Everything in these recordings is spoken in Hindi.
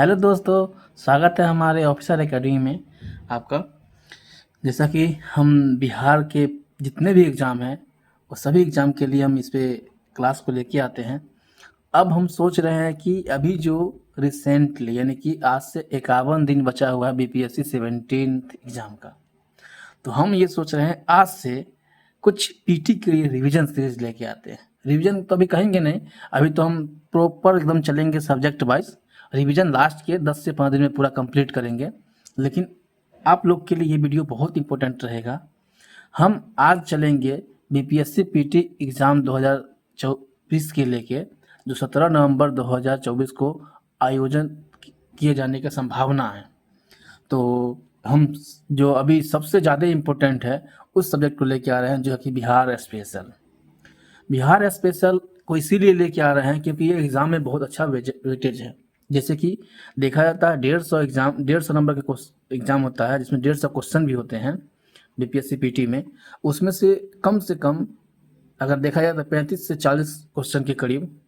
हेलो दोस्तों, स्वागत है हमारे ऑफिसर एकेडमी में आपका। जैसा कि हम बिहार के जितने भी एग्ज़ाम हैं वो सभी एग्ज़ाम के लिए हम इस पे क्लास को लेके आते हैं। अब हम सोच रहे हैं कि अभी जो रिसेंटली यानी कि आज से 51 दिन बचा हुआ है बीपीएससी 17th एग्ज़ाम का, तो हम ये सोच रहे हैं आज से कुछ पीटी के लिए रिवीजन सीरीज लेके आते हैं। रिवीजन तो अभी कहेंगे नहीं, अभी तो हम प्रॉपर एकदम चलेंगे सब्जेक्ट वाइज। रिवीजन लास्ट के 10 से 15 दिन में पूरा कंप्लीट करेंगे। लेकिन आप लोग के लिए ये वीडियो बहुत इंपॉर्टेंट रहेगा। हम आज चलेंगे बीपीएससी पीटी एग्ज़ाम 2024 के लेके, जो 17 नवंबर 2024 को आयोजन किए जाने की संभावना है। तो हम जो अभी सबसे ज़्यादा इम्पोर्टेंट है उस सब्जेक्ट को लेके आ रहे हैं, जो है कि बिहार स्पेशल। बिहार स्पेशल को इसीलिए लेके आ रहे हैं क्योंकि ये एग्ज़ाम में बहुत अच्छा वेटेज है। जैसे कि देखा जाता है 150 नंबर का एग्ज़ाम होता है, जिसमें 150 क्वेश्चन भी होते हैं बीपीएससी पीटी में। उसमें से कम अगर देखा जाए तो 35 से 40 क्वेश्चन के करीब,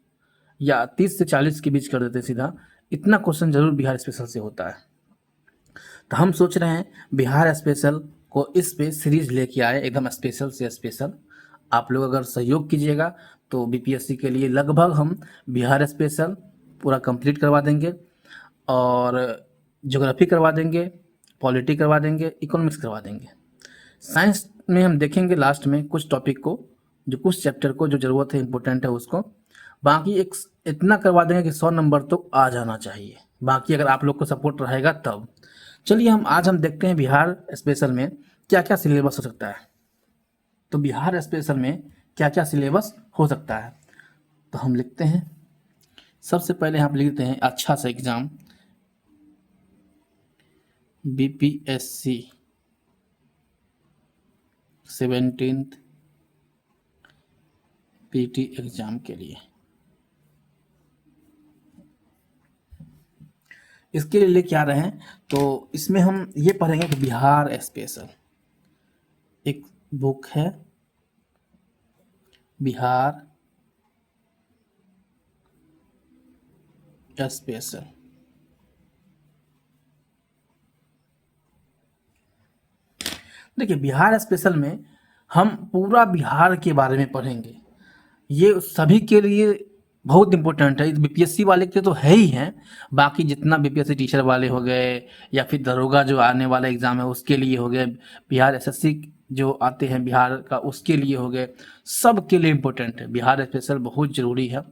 या 30 से 40 के बीच कर देते हैं सीधा, इतना क्वेश्चन जरूर बिहार स्पेशल से होता है। तो हम सोच रहे हैं बिहार स्पेशल को इस पे सीरीज लेके आए, एकदम स्पेशल से स्पेशल। आप लोग अगर सहयोग कीजिएगा तो बीपीएससी के लिए लगभग हम बिहार स्पेशल पूरा कंप्लीट करवा देंगे, और ज्योग्राफी करवा देंगे, पॉलिटी करवा देंगे, इकोनॉमिक्स करवा देंगे। साइंस में हम देखेंगे लास्ट में कुछ टॉपिक को, जो कुछ चैप्टर को जो ज़रूरत है, इम्पोर्टेंट है उसको। बाकी एक इतना करवा देंगे कि 100 नंबर तो आ जाना चाहिए। बाकी अगर आप लोग को सपोर्ट रहेगा तब। चलिए हम देखते हैं बिहार स्पेशल में क्या क्या सिलेबस हो सकता है। तो बिहार स्पेशल में क्या क्या सिलेबस हो सकता है, तो हम लिखते हैं। सबसे पहले हम लिखते हैं अच्छा सा exam, BPSC 17th PT exam के लिए। इसके लिए लेके आ रहे हैं, तो इसमें हम ये पढ़ेंगे कि बिहार स्पेशल एक बुक है, बिहार स्पेशल। देखिए, बिहार स्पेशल में हम पूरा बिहार के बारे में पढ़ेंगे। ये सभी के लिए बहुत इंपॉर्टेंट है, बीपीएससी वाले के तो है ही हैं। बाकी जितना बीपीएससी टीचर वाले हो गए, या फिर दरोगा जो आने वाला एग्ज़ाम है उसके लिए हो गए, बिहार एसएससी जो आते हैं बिहार का उसके लिए हो गए, सब के लिए इम्पोर्टेंट है। बिहार स्पेशल बहुत ज़रूरी है,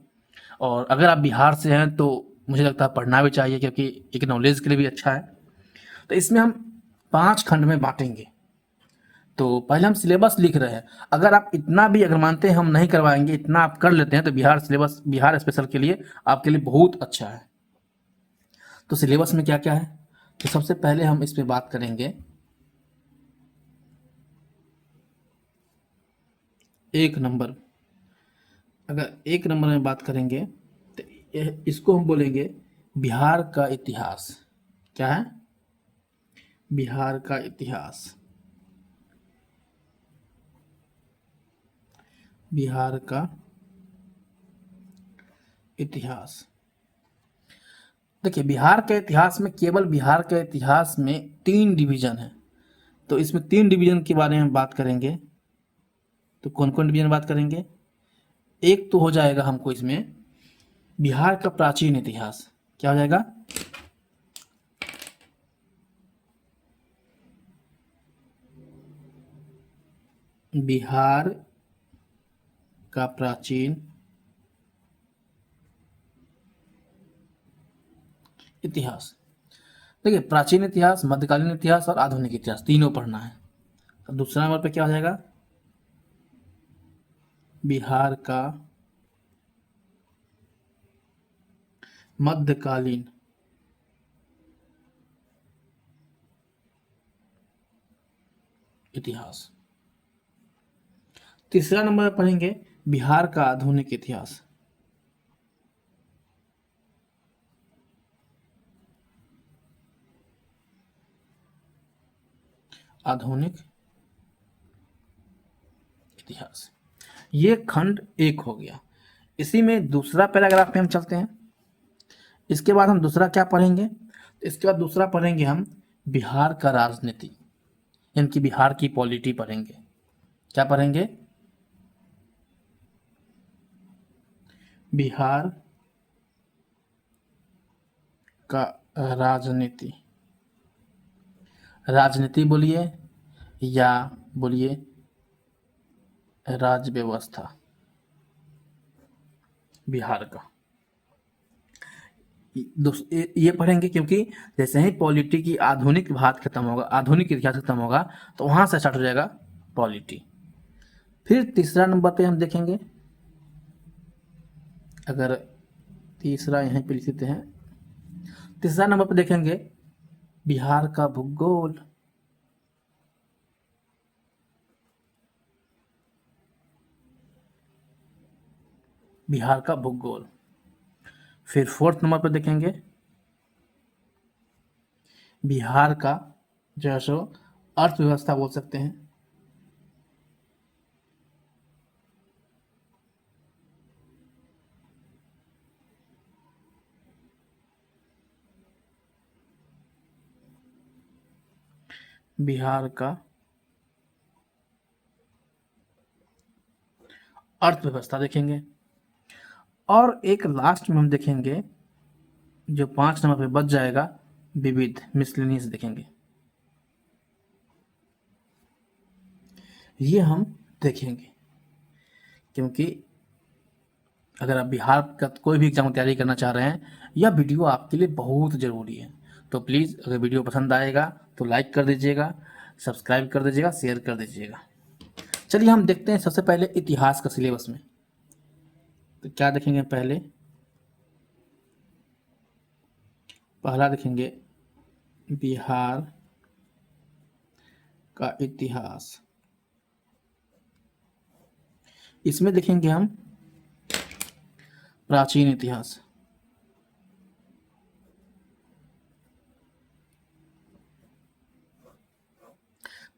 और अगर आप बिहार से हैं तो मुझे लगता है पढ़ना भी चाहिए, क्योंकि एक नॉलेज के लिए भी अच्छा है। तो इसमें हम 5 खंड में बांटेंगे। तो पहले हम सिलेबस लिख रहे हैं। अगर आप इतना भी अगर मानते हैं हम नहीं करवाएंगे, इतना आप कर लेते हैं, तो बिहार स्पेशल के लिए आपके लिए बहुत अच्छा है। तो सिलेबस में क्या क्या है, तो सबसे पहले हम इस पे बात करेंगे। 1 नंबर, अगर 1 नंबर में बात करेंगे तो इसको हम बोलेंगे बिहार का इतिहास। क्या है? बिहार का इतिहास। बिहार का इतिहास। देखिए, बिहार के इतिहास में, केवल बिहार के इतिहास में 3 डिवीजन है। तो इसमें 3 डिवीजन के बारे में बात करेंगे। तो कौन कौन डिवीजन बात करेंगे? एक तो हो जाएगा हमको इसमें बिहार का प्राचीन इतिहास। क्या हो जाएगा? बिहार का प्राचीन इतिहास। देखिए, प्राचीन इतिहास, मध्यकालीन इतिहास और आधुनिक इतिहास तीनों पढ़ना है। तो दूसरा नंबर पे क्या हो जाएगा? बिहार का मध्यकालीन इतिहास। तीसरा नंबर पे पढ़ेंगे बिहार का आधुनिक इतिहास। आधुनिक इतिहास। ये खंड 1 हो गया। इसी में दूसरा पैराग्राफ में हम चलते हैं। इसके बाद हम दूसरा क्या पढ़ेंगे, तो इसके बाद दूसरा पढ़ेंगे हम बिहार का राजनीति, यानी कि बिहार की पॉलिटी पढ़ेंगे। क्या पढ़ेंगे? बिहार का राजनीति। राजनीति बोलिए या बोलिए राज्य व्यवस्था बिहार का। ये पढ़ेंगे क्योंकि जैसे ही पॉलिटी की आधुनिक भाग खत्म होगा, आधुनिक इतिहास खत्म होगा, तो वहां से स्टार्ट हो जाएगा पॉलिटी। फिर तीसरा नंबर पे हम देखेंगे, अगर तीसरा यहीं पे लिख देते हैं, तीसरा नंबर पे देखेंगे बिहार का भूगोल। बिहार का भूगोल। फिर फोर्थ नंबर पर देखेंगे बिहार का जो है सो अर्थव्यवस्था बोल सकते हैं। बिहार का अर्थव्यवस्था देखेंगे। और एक लास्ट में हम देखेंगे जो 5 नंबर पे बच जाएगा, विविध मिसलेनियस देखेंगे। ये हम देखेंगे क्योंकि अगर आप बिहार का कोई भी एग्जाम की तैयारी करना चाह रहे हैं, यह वीडियो आपके लिए बहुत ज़रूरी है। तो प्लीज़ अगर वीडियो पसंद आएगा तो लाइक कर दीजिएगा, सब्सक्राइब कर दीजिएगा, शेयर कर दीजिएगा। चलिए हम देखते हैं सबसे पहले इतिहास का सिलेबस में। तो क्या देखेंगे? पहला देखेंगे बिहार का इतिहास। इसमें देखेंगे हम प्राचीन इतिहास।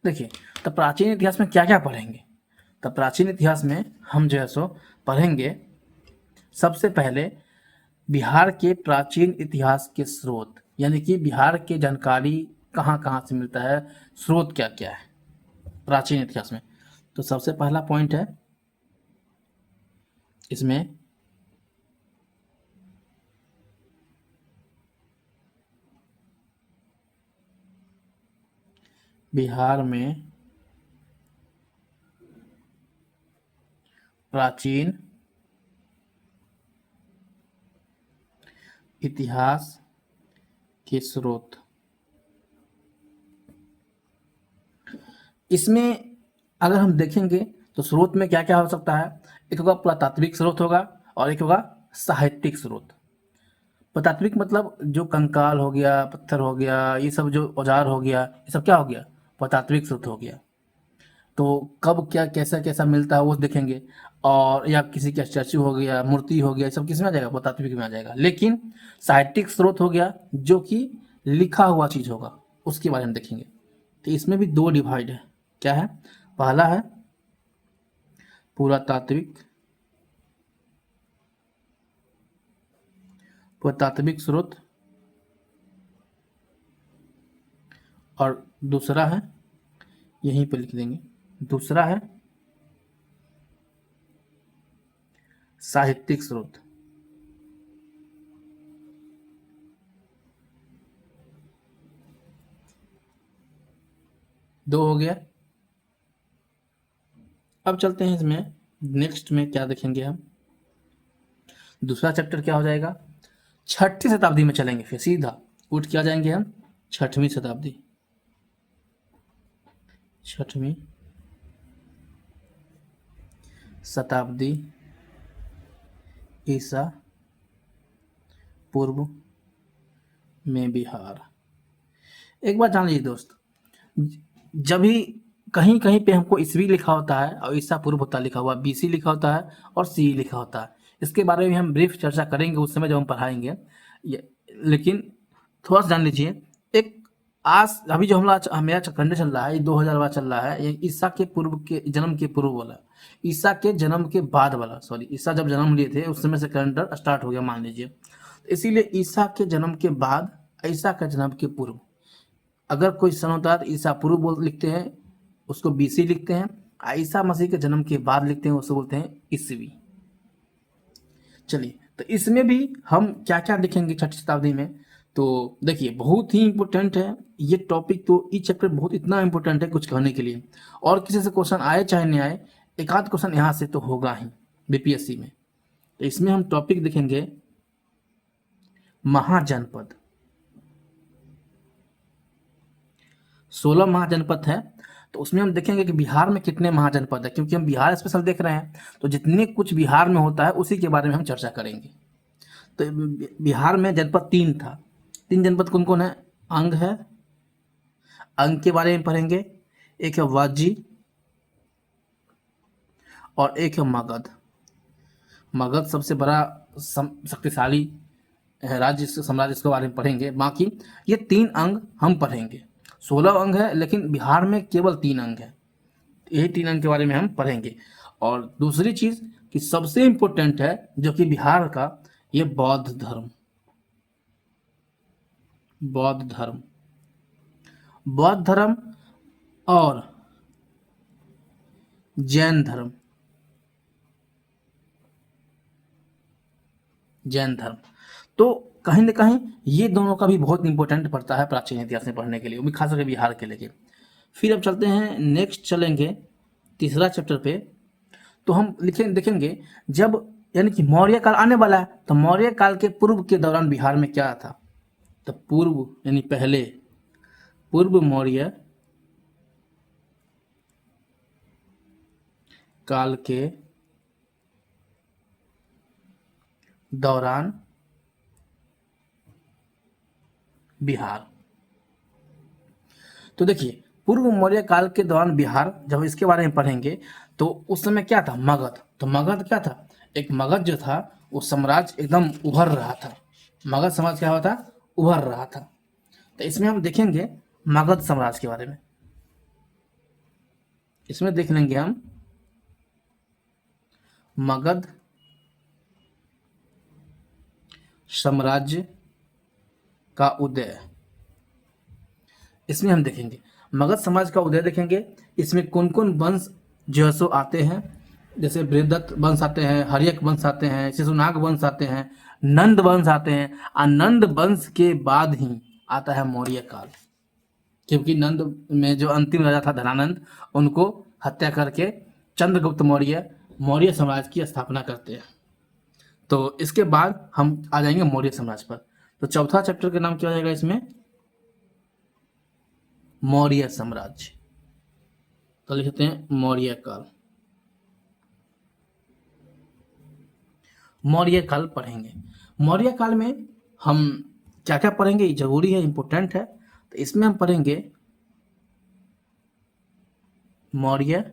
देखिए, तो प्राचीन इतिहास में क्या क्या पढ़ेंगे? तो प्राचीन इतिहास में हम जो है सो पढ़ेंगे सबसे पहले बिहार के प्राचीन इतिहास के स्रोत, यानी कि बिहार के जानकारी कहाँ कहाँ से मिलता है, स्रोत क्या क्या है प्राचीन इतिहास में। तो सबसे पहला पॉइंट है इसमें बिहार में प्राचीन इतिहास के स्रोत। इसमें अगर हम देखेंगे तो स्रोत में क्या क्या हो सकता है, एक होगा पुरातात्विक स्रोत होगा और एक होगा साहित्यिक स्रोत। पुरातात्विक मतलब जो कंकाल हो गया, पत्थर हो गया, ये सब जो औजार हो गया, ये सब क्या हो गया? पुरातात्विक स्रोत हो गया। तो कब क्या कैसा कैसा मिलता है वो देखेंगे। और या किसी का स्टैचू हो गया, मूर्ति हो गया, ये सब किस में आ जाएगा? पुरातात्विक में आ जाएगा। लेकिन साहित्यिक स्रोत हो गया जो कि लिखा हुआ चीज होगा, उसके बारे में देखेंगे। तो इसमें भी दो डिवाइड है। क्या है? पहला है पुरातात्विक पुरातात्विक स्रोत और दूसरा है, यहीं पर लिख देंगे, दूसरा है साहित्यिक स्रोत। दो हो गया। अब चलते हैं इसमें नेक्स्ट में क्या देखेंगे हम। दूसरा चैप्टर क्या हो जाएगा? 6वीं शताब्दी में चलेंगे, फिर सीधा उठ के आ जाएंगे हम 6वीं शताब्दी। 6वीं शताब्दी ईसा पूर्व में बिहार। एक बात जान लीजिए दोस्त, जब भी कहीं कहीं पे हमको ईस्वी लिखा होता है और ईसा पूर्व होता लिखा हुआ, बीसी लिखा होता है और सी लिखा होता है, इसके बारे में हम ब्रीफ चर्चा करेंगे उस समय जब हम पढ़ाएंगे लेकिन थोड़ा सा जान लीजिए। एक आज अभी जो मेरा चक्कर चल रहा है, ये 2000 वाला चल रहा है, ये ईसा के पूर्व के जन्म के पूर्व वाला, ईसा के जन्म के बाद वाला, सॉरी ईसा जब जन्म लिए थे उस समय से कैलेंडर स्टार्ट हो गया मान लीजिए। इसीलिए ईसा के जन्म के बाद, ईसा के जन्म के पूर्व, अगर कोई सन होता है तो ईसा पूर्व लिखते हैं, उसको बीसी लिखते हैं। ईसा मसीह के जन्म के बाद लिखते हैं, उसको बोलते हैं ईसवी। चलिए, तो इसमें भी हम क्या क्या देखेंगे छठी शताब्दी में। तो देखिए, बहुत ही इंपॉर्टेंट है ये टॉपिक, तो ये चैप्टर बहुत इतना इंपॉर्टेंट है कुछ कहने के लिए। और किसी से क्वेश्चन आए चाहे नहीं आए, एक आध क्वेश्चन यहाँ से तो होगा ही बीपीएससी में। तो इसमें हम टॉपिक देखेंगे महाजनपद। 16 महाजनपद है, तो उसमें हम देखेंगे कि बिहार में कितने महाजनपद है, क्योंकि हम बिहार स्पेशल देख रहे हैं, तो जितने कुछ बिहार में होता है उसी के बारे में हम चर्चा करेंगे। तो बिहार में जनपद 3 था। 3 जनपद कौन कौन है? अंग है, अंग के बारे में पढ़ेंगे। एक है वाजी और एक है मगध। मगध सबसे बड़ा शक्तिशाली राज्य, साम्राज्य, इसके बारे में पढ़ेंगे। बाकी ये 3 अंग हम पढ़ेंगे। 16 अंग है, लेकिन बिहार में केवल 3 अंग है। यही 3 अंग के बारे में हम पढ़ेंगे। और दूसरी चीज कि सबसे इंपॉर्टेंट है जो कि बिहार का, ये बौद्ध धर्म। बौद्ध धर्म, बौद्ध धर्म और जैन धर्म। जैन धर्म तो कहीं ना कहीं ये दोनों का भी बहुत इंपॉर्टेंट पड़ता है प्राचीन इतिहास में पढ़ने के लिए, वो भी खास करके बिहार के लिए। फिर अब चलते हैं, नेक्स्ट चलेंगे तीसरा चैप्टर पे। तो हम देखेंगे जब, यानी कि मौर्य काल आने वाला है, तो मौर्य काल के पूर्व के दौरान बिहार में क्या था। तो पूर्व यानी पहले, पूर्व मौर्य काल के दौरान बिहार। तो देखिए, पूर्व मौर्य काल के दौरान बिहार, जब इसके बारे में पढ़ेंगे तो उस समय क्या था, मगध। तो मगध क्या था, एक मगध जो था वो साम्राज्य एकदम उभर रहा था। मगध समाज क्या हुआ था, उभर रहा था। तो इसमें हम देखेंगे मगध साम्राज्य के बारे में। इसमें देख लेंगे हम मगध साम्राज्य का उदय। इसमें हम देखेंगे मगध समाज का उदय देखेंगे। इसमें कौन कौन वंश जो है सो आते हैं, जैसे बृहदत्त वंश आते हैं, हर्यक वंश आते हैं, शिशुनाग वंश आते हैं, नंद वंश आते हैं। और नंद वंश के बाद ही आता है मौर्य काल, क्योंकि नंद में जो अंतिम राजा था धनानंद, उनको हत्या करके चंद्रगुप्त मौर्य मौर्य साम्राज्य की स्थापना करते हैं। तो इसके बाद हम आ जाएंगे मौर्य साम्राज्य पर। तो चौथा चैप्टर का नाम क्या हो जाएगा इसमें, मौर्य साम्राज्य। तो लिखते हैं मौर्य काल। मौर्य काल पढ़ेंगे। मौर्य काल में हम क्या क्या पढ़ेंगे, ये जरूरी है, इंपॉर्टेंट है। तो इसमें हम पढ़ेंगे मौर्य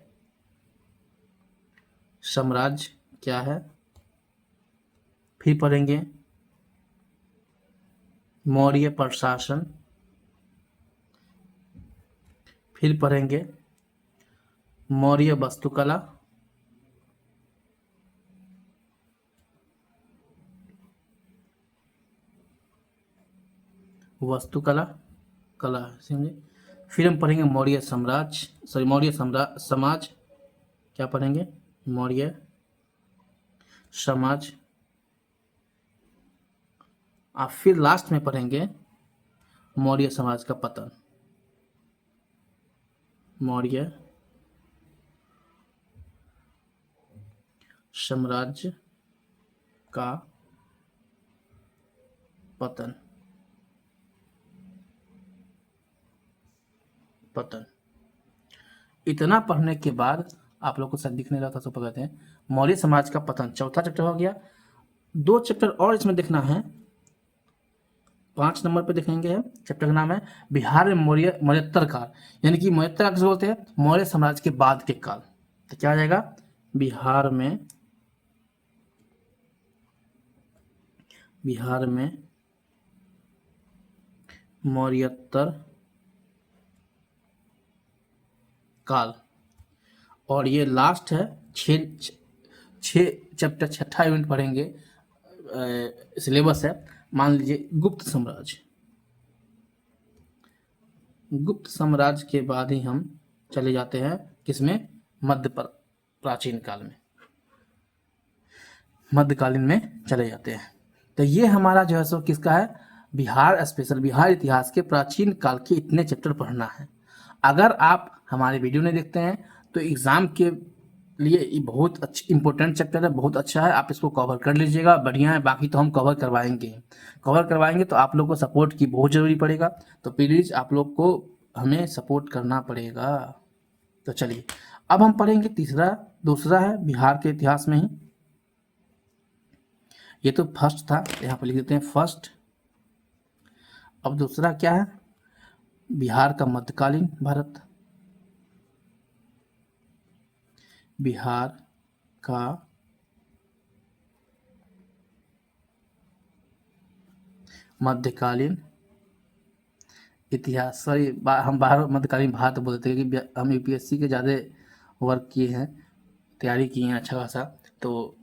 साम्राज्य क्या है, फिर पढ़ेंगे मौर्य प्रशासन, फिर पढ़ेंगे मौर्य वास्तुकला, वास्तुकला कला समझे। फिर हम पढ़ेंगे मौर्य साम्राज्य, सॉरी मौर्य समाज, क्या पढ़ेंगे, मौर्य समाज। और फिर लास्ट में पढ़ेंगे मौर्य समाज का पतन, मौर्य साम्राज्य का पतन। पतन इतना पढ़ने के बाद आप लोग को शायद दिखने लगा था, तो कहते हैं मौर्य समाज का पतन, चौथा चैप्टर हो गया। 2 चैप्टर और इसमें देखना है। 5 नंबर पे देखेंगे, चैप्टर का नाम है बिहार में मौर्य मौर्योत्तर काल, यानी कि मौर्योत्तर काल किसे बोलते हैं, मौर्य साम्राज्य के बाद के काल। तो क्या आ जाएगा, बिहार में मौर्योत्तर काल। और ये लास्ट है, 6 चैप्टर, छठा यूनिट पढ़ेंगे, सिलेबस है। मान लीजिए गुप्त साम्राज्य, गुप्त साम्राज्य के बाद ही हम चले जाते हैं किसमें, प्राचीन काल में, मध्यकालीन में चले जाते हैं। तो ये हमारा जो है सो किसका है, बिहार स्पेशल, बिहार इतिहास के प्राचीन काल के इतने चैप्टर पढ़ना है। अगर आप हमारे वीडियो नहीं देखते हैं तो एग्ज़ाम के लिए ये बहुत अच्छी इंपॉर्टेंट चैप्टर है, बहुत अच्छा है, आप इसको कवर कर लीजिएगा, बढ़िया है। बाकी तो हम कवर करवाएंगे तो आप लोग को सपोर्ट की बहुत ज़रूरी पड़ेगा, तो प्लीज़ आप लोग को हमें सपोर्ट करना पड़ेगा। तो चलिए अब हम पढ़ेंगे दूसरा है बिहार के इतिहास में ही, ये तो फर्स्ट था, यहाँ पर लिख देते हैं फर्स्ट। अब दूसरा क्या है, बिहार का मध्यकालीन भारत, बिहार का मध्यकालीन इतिहास, सॉरी हम बाहर मध्यकालीन भारत बोलते हैं क्योंकि हम यूपीएससी के ज़्यादा वर्क किए हैं, तैयारी की हैं अच्छा खासा, तो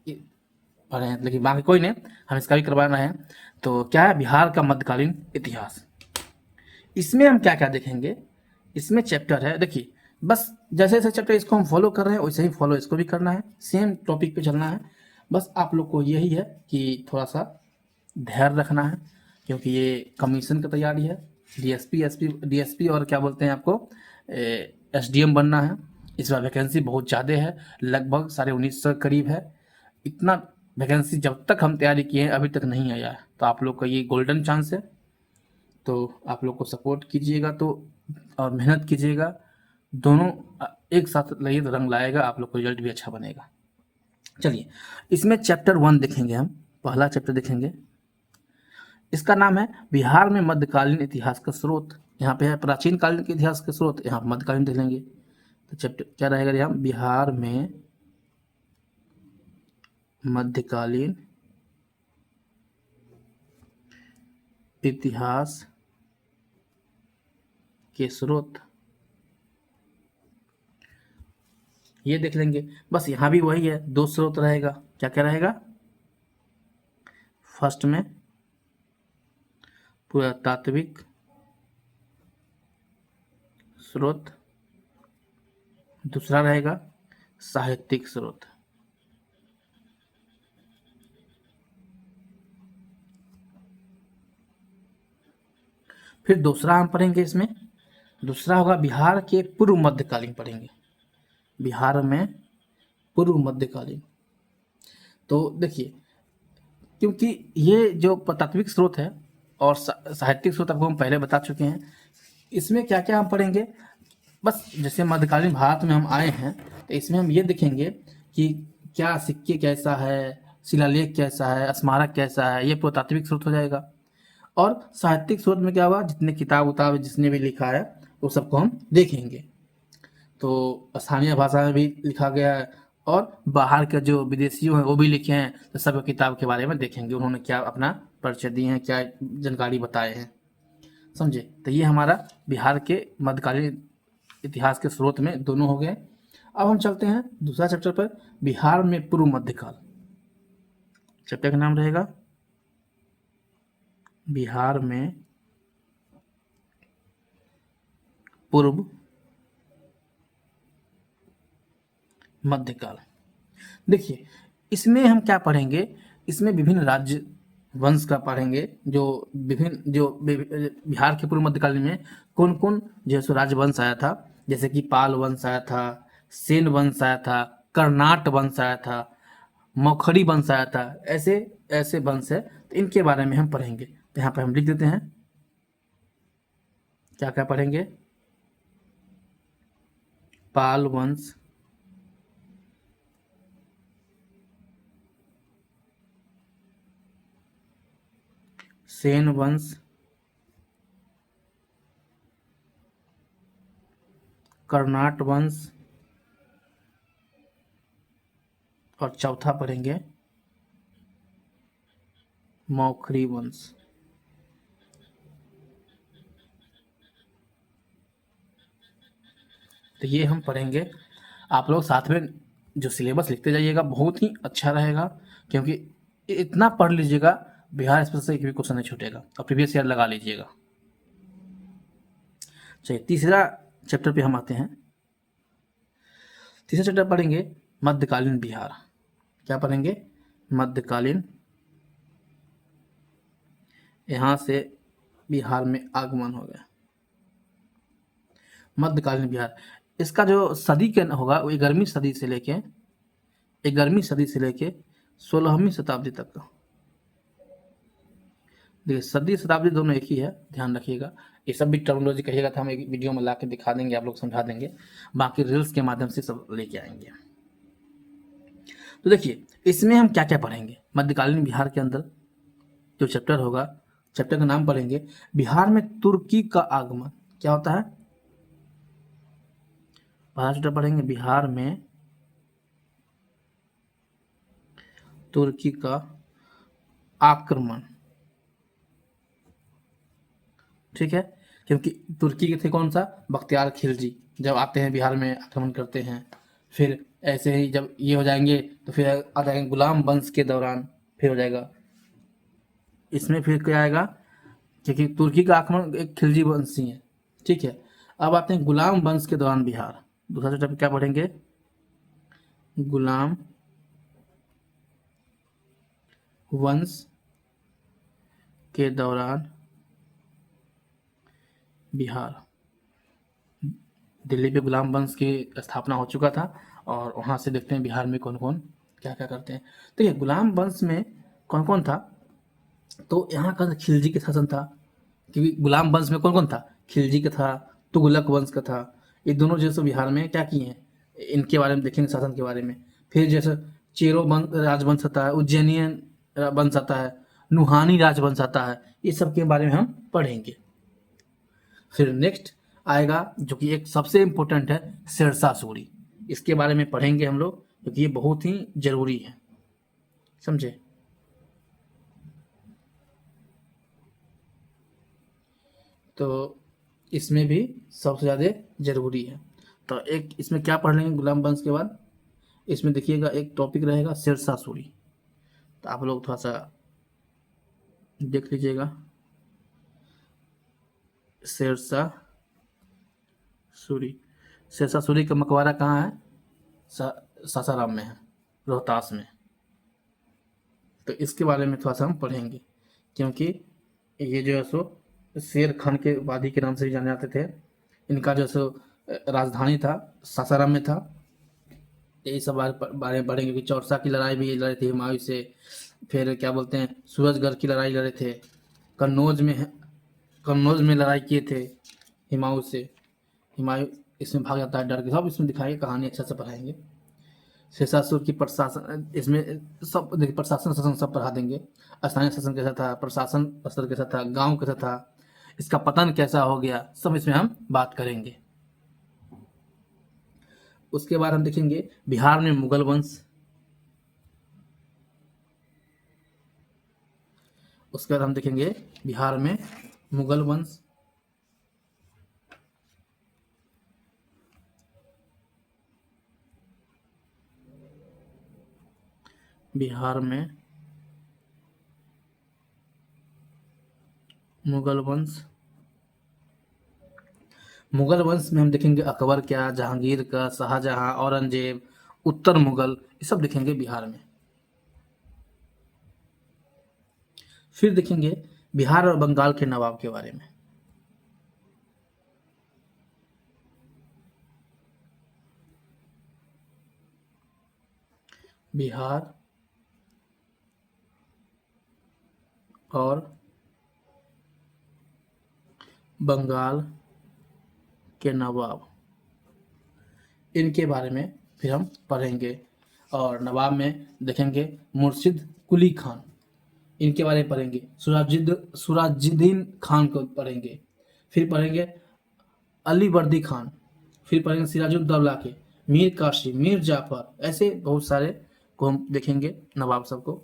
पढ़े हैं, लेकिन बाकी कोई नहीं, हम इसका भी करवा रहे हैं। तो क्या है, बिहार का मध्यकालीन इतिहास। इसमें हम क्या क्या देखेंगे, इसमें चैप्टर है, देखिए बस जैसे जैसे चैप्टर इसको हम फॉलो कर रहे हैं वैसे ही फॉलो इसको भी करना है, सेम टॉपिक पे चलना है। बस आप लोग को यही है कि थोड़ा सा धैर्य रखना है, क्योंकि ये कमीशन की तैयारी है, डीएसपी और क्या बोलते हैं आपको, एसडीएम बनना है। इस बार वैकेंसी बहुत ज़्यादा है, लगभग 1950 करीब है। इतना वैकेंसी जब तक हम तैयारी किए हैं अभी तक नहीं आया है, तो आप लोग का ये गोल्डन चांस है। तो आप लोग को सपोर्ट कीजिएगा तो, और मेहनत कीजिएगा, दोनों एक साथ लगे तो रंग लाएगा, आप लोग को रिजल्ट भी अच्छा बनेगा। चलिए इसमें चैप्टर 1 देखेंगे, हम पहला चैप्टर देखेंगे, इसका नाम है बिहार में मध्यकालीन इतिहास का स्रोत। यहाँ पे है प्राचीन कालीन के इतिहास के स्रोत, यहाँ मध्यकालीन देख लेंगे। तो चैप्टर क्या रहेगा, यहाँ बिहार में मध्यकालीन इतिहास के स्रोत, ये देख लेंगे। बस यहाँ भी वही है, 2 स्रोत रहेगा, क्या क्या रहेगा, फर्स्ट में पुरातात्विक स्रोत, दूसरा रहेगा साहित्यिक स्रोत। फिर दूसरा हम पढ़ेंगे, इसमें दूसरा होगा बिहार के पूर्व मध्यकालीन पढ़ेंगे, बिहार में पूर्व मध्यकालीन। तो देखिए क्योंकि ये जो तात्विक स्रोत है और साहित्यिक स्रोत आपको हम पहले बता चुके हैं, इसमें क्या क्या हम पढ़ेंगे, बस जैसे मध्यकालीन भारत में हम आए हैं तो इसमें हम ये देखेंगे कि क्या सिक्के कैसा है, शिलालेख कैसा है, स्मारक कैसा है, ये पुरातात्विक स्रोत हो जाएगा। और साहित्यिक स्रोत में क्या हुआ, जितने किताब उताब जिसने भी लिखा है वो सबको हम देखेंगे। तो स्थानीय भाषा में भी लिखा गया है और बाहर के जो विदेशियों हैं वो भी लिखे हैं, तो सब किताब के बारे में देखेंगे, उन्होंने क्या अपना परिचय दिए हैं, क्या जानकारी बताए हैं, समझे। तो ये हमारा बिहार के मध्यकालीन इतिहास के स्रोत में दोनों हो गए। अब हम चलते हैं दूसरा चैप्टर पर, बिहार में पूर्व मध्यकाल। चैप्टर का नाम रहेगा बिहार में पूर्व मध्यकाल। देखिए इसमें हम क्या पढ़ेंगे, इसमें विभिन्न राज्य वंश का पढ़ेंगे, जो बिहार के पूर्व मध्यकालीन में कौन कौन जो सो राजवंश आया था, जैसे कि पाल वंश आया था, सेन वंश आया था, कर्नाट वंश आया था, मौखरी वंश आया था, ऐसे ऐसे वंश है, तो इनके बारे में हम पढ़ेंगे। तो यहाँ पर हम लिख देते हैं क्या क्या पढ़ेंगे, पाल वंश, सेन वंश, कर्नाट वंश, और चौथा पढ़ेंगे मौखरी वंश। तो ये हम पढ़ेंगे, आप लोग साथ में जो सिलेबस लिखते जाइएगा बहुत ही अच्छा रहेगा, क्योंकि इतना पढ़ लीजिएगा बिहार स्पेशल से एक भी क्वेश्चन नहीं छूटेगा, और प्रीवियस ईयर लगा लीजिएगा। चलिए तीसरा चैप्टर पे हम आते हैं। तीसरा चैप्टर पढ़ेंगे मध्यकालीन बिहार। क्या पढ़ेंगे? मध्यकालीन, यहाँ से बिहार में आगमन हो गया। मध्यकालीन बिहार, इसका जो सदी के होगा वो 11वीं सदी से लेके 16वीं शताब्दी तक का। देखिए सदी शताब्दी दोनों एक ही है, ध्यान रखिएगा। ये सब भी टर्मिनोलॉजी कहिएगा तो हम एक वीडियो में ला के दिखा देंगे, आप लोग समझा देंगे, बाकी रील्स के माध्यम से सब लेके आएंगे। तो देखिए इसमें हम क्या क्या पढ़ेंगे मध्यकालीन बिहार के अंदर। जो चैप्टर होगा, चैप्टर का नाम पढ़ेंगे बिहार में तुर्की का आगमन। क्या होता है? पहला चैप्टर पढ़ेंगे बिहार में तुर्की का आक्रमण। ठीक है, क्योंकि तुर्की के थे कौन सा? बख्तियार खिलजी, जब आते हैं बिहार में आक्रमण करते हैं। फिर ऐसे ही जब ये हो जाएंगे तो फिर आ जाएंगे गुलाम वंश के दौरान, फिर हो जाएगा इसमें फिर क्या आएगा, क्योंकि तुर्की का आक्रमण एक खिलजी वंशी है। ठीक है, अब आते हैं गुलाम वंश के दौरान बिहार। दूसरा चैप्टर क्या पढ़ेंगे? गुलाम वंश के दौरान बिहार। दिल्ली पे गुलाम वंश की स्थापना हो चुका था, और वहाँ से देखते हैं बिहार में कौन कौन क्या क्या करते हैं। तो ये गुलाम वंश में कौन कौन था? तो यहाँ का खिलजी का शासन था, क्योंकि गुलाम वंश में कौन कौन था? खिलजी का था, तुगलक वंश का था। ये दोनों जैसे बिहार में क्या किए हैं, इनके बारे में देखेंगे, शासन के बारे में। फिर जैसे चेरो राजवंश आता है, उज्जैनियन वंश आता है, नुहानी राजवंश आता है, ये सब के बारे में हम पढ़ेंगे। फिर नेक्स्ट आएगा जो कि एक सबसे इम्पोर्टेंट है, शेरशाह सूरी। इसके बारे में पढ़ेंगे हम लोग, क्योंकि ये बहुत ही जरूरी है, समझे। तो इसमें भी सबसे ज़्यादा जरूरी है। तो एक इसमें क्या पढ़ लेंगे गुलाम वंश के बाद? इसमें देखिएगा एक टॉपिक रहेगा शेरशाह सूरी। तो आप लोग थोड़ा सा देख लीजिएगा। शेरशाह सूरी, शेरशाह सूरी का मकबरा कहाँ है? सासाराम में है, रोहतास में। तो इसके बारे में थोड़ा सा हम पढ़ेंगे, क्योंकि ये जो है सो शेर खान के उपाधि के नाम से भी जाने जाते थे। इनका जो है सो राजधानी था सासाराम में था। यही सब बारे में पढ़ेंगे कि चौरसा की लड़ाई भी लड़े थे हुमायूं से। फिर क्या बोलते हैं, सूरजगढ़ की लड़ाई लड़े थे। कन्नौज में लड़ाई किए थे हुमायूं से। हुमायूं इसमें भाग जाता है डर के, सब इसमें दिखाएंगे, कहानी अच्छा से पढ़ाएंगे। शेषासुर की प्रशासन, इसमें सब देखिए प्रशासन शासन सब पढ़ा देंगे। स्थानीय शासन कैसा था, प्रशासन स्तर कैसा था, गांव कैसा था, इसका पतन कैसा हो गया, सब इसमें हम बात करेंगे। उसके बाद हम देखेंगे बिहार में मुगल वंश। उसके बाद हम देखेंगे बिहार में मुगल वंश। बिहार में मुगल वंश। मुगल वंश में हम देखेंगे अकबर क्या, जहांगीर का, शाहजहां, औरंगजेब, उत्तर मुगल, ये सब देखेंगे बिहार में। फिर देखेंगे बिहार और बंगाल के नवाब के बारे में। बिहार और बंगाल के नवाब, इनके बारे में फिर हम पढ़ेंगे। और नवाब में देखेंगे मुर्शिद कुली खान, इनके बारे में पढ़ेंगे। सुराजुद्दीन खान को पढ़ेंगे। फिर पढ़ेंगे अली वर्दी खान। फिर पढ़ेंगे सिराजुद्दौला के, मीर कासिम, मीर जाफर, ऐसे बहुत सारे को हम देखेंगे नवाब सबको।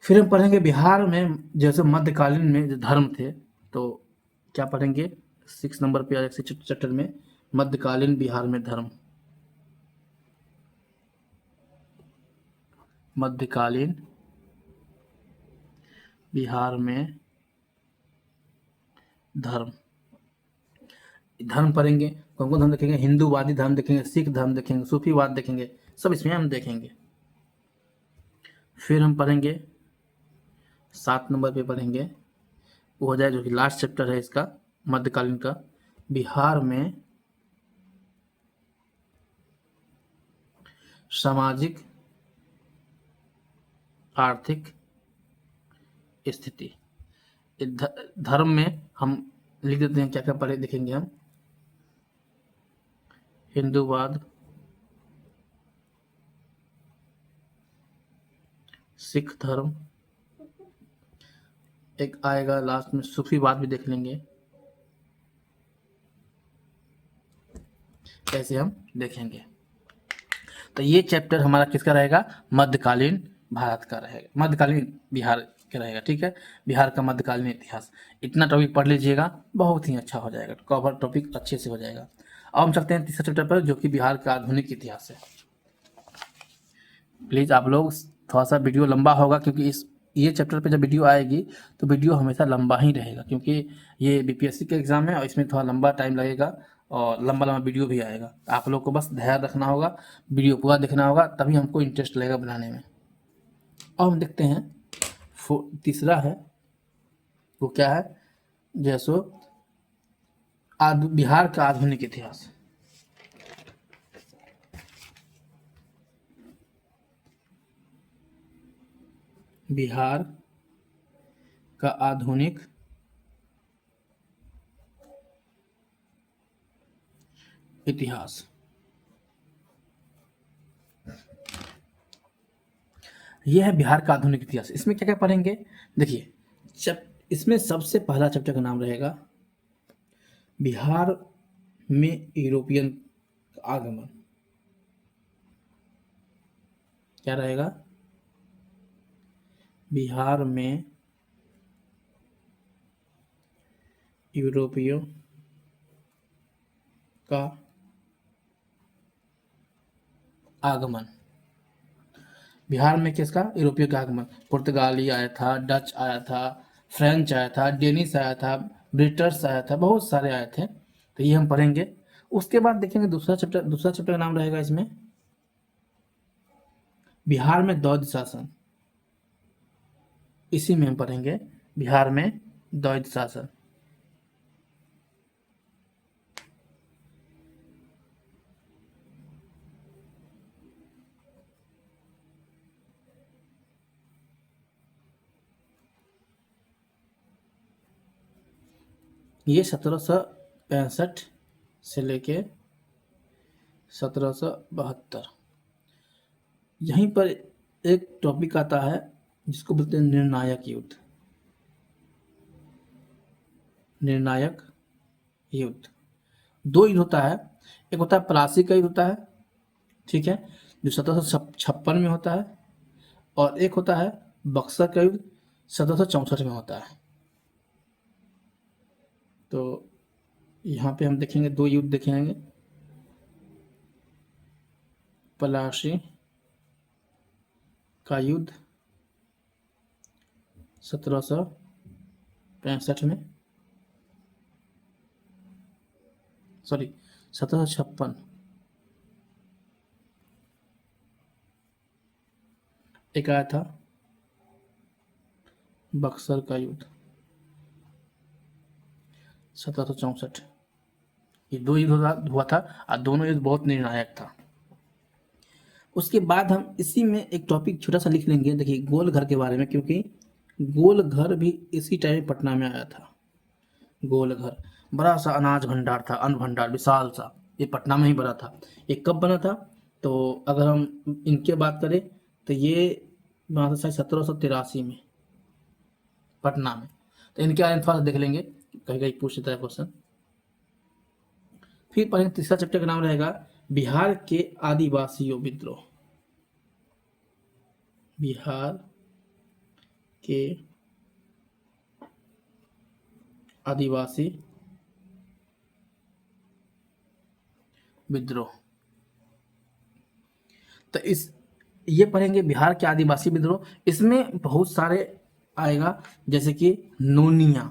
फिर हम पढ़ेंगे बिहार में जैसे मध्यकालीन में जो धर्म थे, तो क्या पढ़ेंगे 6 नंबर पे चैप्टर में मध्यकालीन बिहार में धर्म। मध्यकालीन बिहार में धर्म धर्म पढ़ेंगे। कौन कौन धर्म देखेंगे? हिंदूवादी धर्म देखेंगे, सिख धर्म देखेंगे, सूफीवाद देखेंगे, सब इसमें हम देखेंगे। फिर हम पढ़ेंगे 7 नंबर पे पढ़ेंगे, वो हो जाए जो कि लास्ट चैप्टर है इसका, मध्यकालीन का, बिहार में सामाजिक आर्थिक स्थिति। धर्म में हम लिख देते हैं क्या क्या पढ़े, देखेंगे हम। हिंदूवाद, सिख धर्म, एक आएगा लास्ट में सूफीवाद भी देख लेंगे, ऐसे हम देखेंगे। तो ये चैप्टर हमारा किसका रहेगा? मध्यकालीन भारत का रहेगा, मध्यकालीन बिहार का रहेगा। ठीक है, बिहार का मध्यकालीन इतिहास। इतना टॉपिक पढ़ लीजिएगा, बहुत ही अच्छा हो जाएगा, कवर टॉपिक अच्छे से हो जाएगा। अब हम चलते हैं तीसरे चैप्टर पर, जो कि बिहार का आधुनिक इतिहास है। प्लीज़ आप लोग, थोड़ा सा वीडियो लंबा होगा, क्योंकि ये चैप्टर पे जब वीडियो आएगी तो वीडियो हमेशा लंबा ही रहेगा, क्योंकि ये बीपीएससी का एग्ज़ाम है और इसमें थोड़ा लंबा टाइम लगेगा और लंबा लंबा वीडियो भी आएगा। आप लोग को बस ध्यान रखना होगा, वीडियो पूरा देखना होगा, तभी हमको इंटरेस्ट लगेगा बनाने में। अब हम देखते हैं तीसरा है, वो क्या है? जैसो बिहार का आधुनिक इतिहास। बिहार का आधुनिक इतिहास। यह है बिहार का आधुनिक इतिहास। इसमें क्या क्या पढ़ेंगे? देखिए, इसमें सबसे पहला चैप्टर का नाम रहेगा बिहार में यूरोपियन का आगमन। क्या रहेगा? बिहार में यूरोपियों का आगमन। बिहार में किसका? यूरोपियों का आगमन। पुर्तगाली आया था, डच आया था, फ्रेंच आया था, डेनिश आया था, ब्रिटिश आया था, बहुत सारे आए थे। तो ये हम पढ़ेंगे। उसके बाद देखेंगे दूसरा चैप्टर का नाम रहेगा इसमें बिहार में द्वैध शासन। इसी में हम पढ़ेंगे बिहार में द्वैध शासन। ये 1765 से लेके 1772। यहीं पर एक टॉपिक आता है जिसको बोलते हैं निर्णायक युद्ध। निर्णायक युद्ध 2 युद्ध होता है। एक होता है प्लासी का युद्ध होता है, ठीक है, जो 1756 में होता है, और एक होता है बक्सर का युद्ध 1764 में होता है। तो यहाँ पे हम देखेंगे 2 युद्ध देखेंगे, प्लासी का युद्ध 1765 में, सॉरी 1756। एक आया था बक्सर का युद्ध 1764। ये 2 युद्ध हुआ था और दोनों युद्ध बहुत निर्णायक था। उसके बाद हम इसी में एक टॉपिक छोटा सा लिख लेंगे, देखिए गोल घर के बारे में, क्योंकि गोल घर भी इसी टाइम पटना में आया था। गोल घर बड़ा सा अनाज भंडार था, अन्न भंडार विशाल सा, ये पटना में ही बना था। ये कब बना था? तो अगर हम इनके बात करें तो ये बना था शायद 1783 में पटना में। तो इनके बारे में थोड़ा सा देख लेंगे, कहीं कहीं पूछ लेता है क्वेश्चन। फिर पढ़ेंगे तीसरा चैप्टर का नाम रहेगा बिहार के आदिवासियों विद्रोह। बिहार के आदिवासी विद्रोह। तो ये पढ़ेंगे बिहार के आदिवासी विद्रोह। इसमें बहुत सारे आएगा, जैसे कि नोनिया,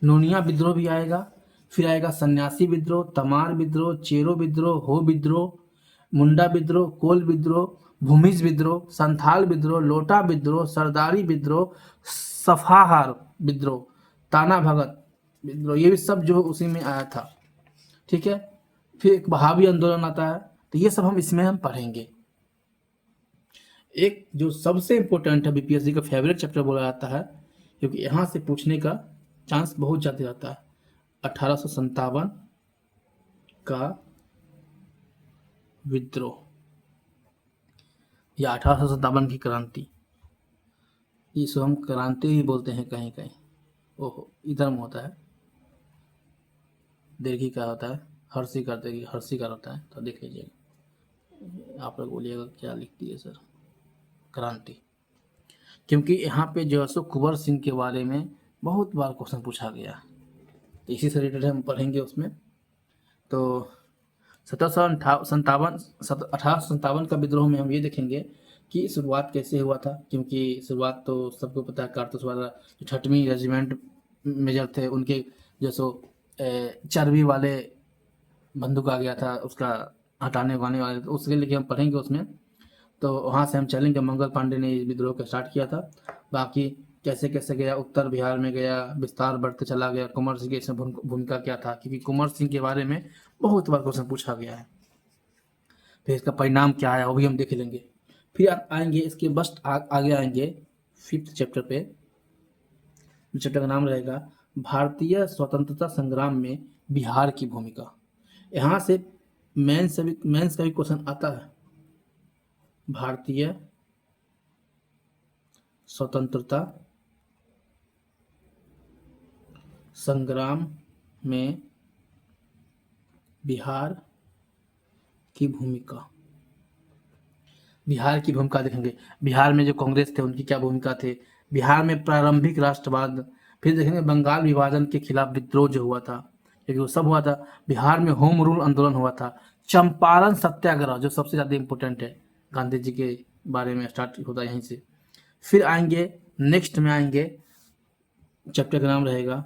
नोनिया विद्रोह भी आएगा। फिर आएगा सन्यासी विद्रोह, तमार विद्रोह, चेरो विद्रोह, हो विद्रोह, मुंडा विद्रोह, कोल विद्रोह, भूमिज विद्रोह, संथाल विद्रोह, लोटा विद्रोह, सरदारी विद्रोह, सफाहार विद्रोह, ताना भगत विद्रोह, ये भी सब जो उसी में आया था। ठीक है। फिर एक बहावी आंदोलन आता है, तो ये सब हम पढ़ेंगे। एक जो सबसे इम्पोर्टेंट है, बीपीएससी का फेवरेट चैप्टर बोला जाता है, क्योंकि यहाँ से पूछने का चांस बहुत ज़्यादा रहता है, 1857 का विद्रोह या 1857 की क्रांति, इसको हम क्रांति ही बोलते हैं कहीं कहीं। ओहो, इधर में होता है दीर्घी का होता है, हर्षी का दीर्घी हर्षी का होता है, तो देख लीजिएगा। आप लोग बोलिएगा क्या लिखती है सर, क्रांति, क्योंकि यहाँ पे जो है सो कुंवर सिंह के बारे में बहुत बार क्वेश्चन पूछा गया, तो इसी से रिलेटेड हम पढ़ेंगे उसमें। तो 1857 का विद्रोह में हम ये देखेंगे कि शुरुआत कैसे हुआ था, क्योंकि शुरुआत तो सबको पता है, कारतूस वाला जो 6वीं रेजिमेंट मेजर थे उनके जो सो चर्बी वाले बंदूक आ गया था, उसका हटाने उगाने वाले, तो उसके लिए हम पढ़ेंगे उसमें। तो वहाँ से हम चलेंगे, मंगल पांडे ने इस विद्रोह को स्टार्ट किया था। बाकी कैसे कैसे गया, उत्तर बिहार में गया, विस्तार बढ़ते चला गया, कुंवर सिंह की इसमें भूमिका क्या था, क्योंकि कुंवर सिंह के बारे में बहुत बार क्वेश्चन पूछा गया है। फिर इसका परिणाम क्या है वो भी हम देख लेंगे। फिर आएंगे इसके बस्ट आगे आएंगे 5th चैप्टर पे। चैप्टर का नाम रहेगा भारतीय स्वतंत्रता संग्राम में बिहार की भूमिका। यहाँ से मेंस का भी क्वेश्चन आता है। भारतीय स्वतंत्रता संग्राम में बिहार की भूमिका, बिहार की भूमिका देखेंगे। बिहार में जो कांग्रेस थे उनकी क्या भूमिका थे, बिहार में प्रारंभिक राष्ट्रवाद, फिर देखेंगे बंगाल विभाजन के खिलाफ विद्रोह जो हुआ था, क्योंकि वो सब हुआ था। बिहार में होम रूल आंदोलन हुआ था, चंपारण सत्याग्रह जो सबसे ज़्यादा इम्पोर्टेंट है, गांधी जी के बारे में स्टार्ट होता है यहीं से। फिर आएंगे, नेक्स्ट में आएंगे, चैप्टर का नाम रहेगा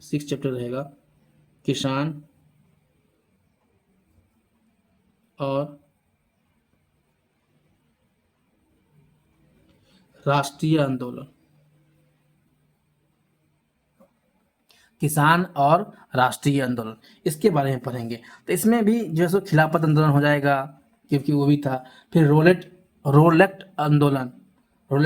6th चैप्टर रहेगा किसान और राष्ट्रीय आंदोलन, किसान और राष्ट्रीय आंदोलन, इसके बारे में पढ़ेंगे। तो इसमें भी जो है सो खिलाफत आंदोलन हो जाएगा, क्योंकि वो भी था। फिर रोलेट आंदोलन हो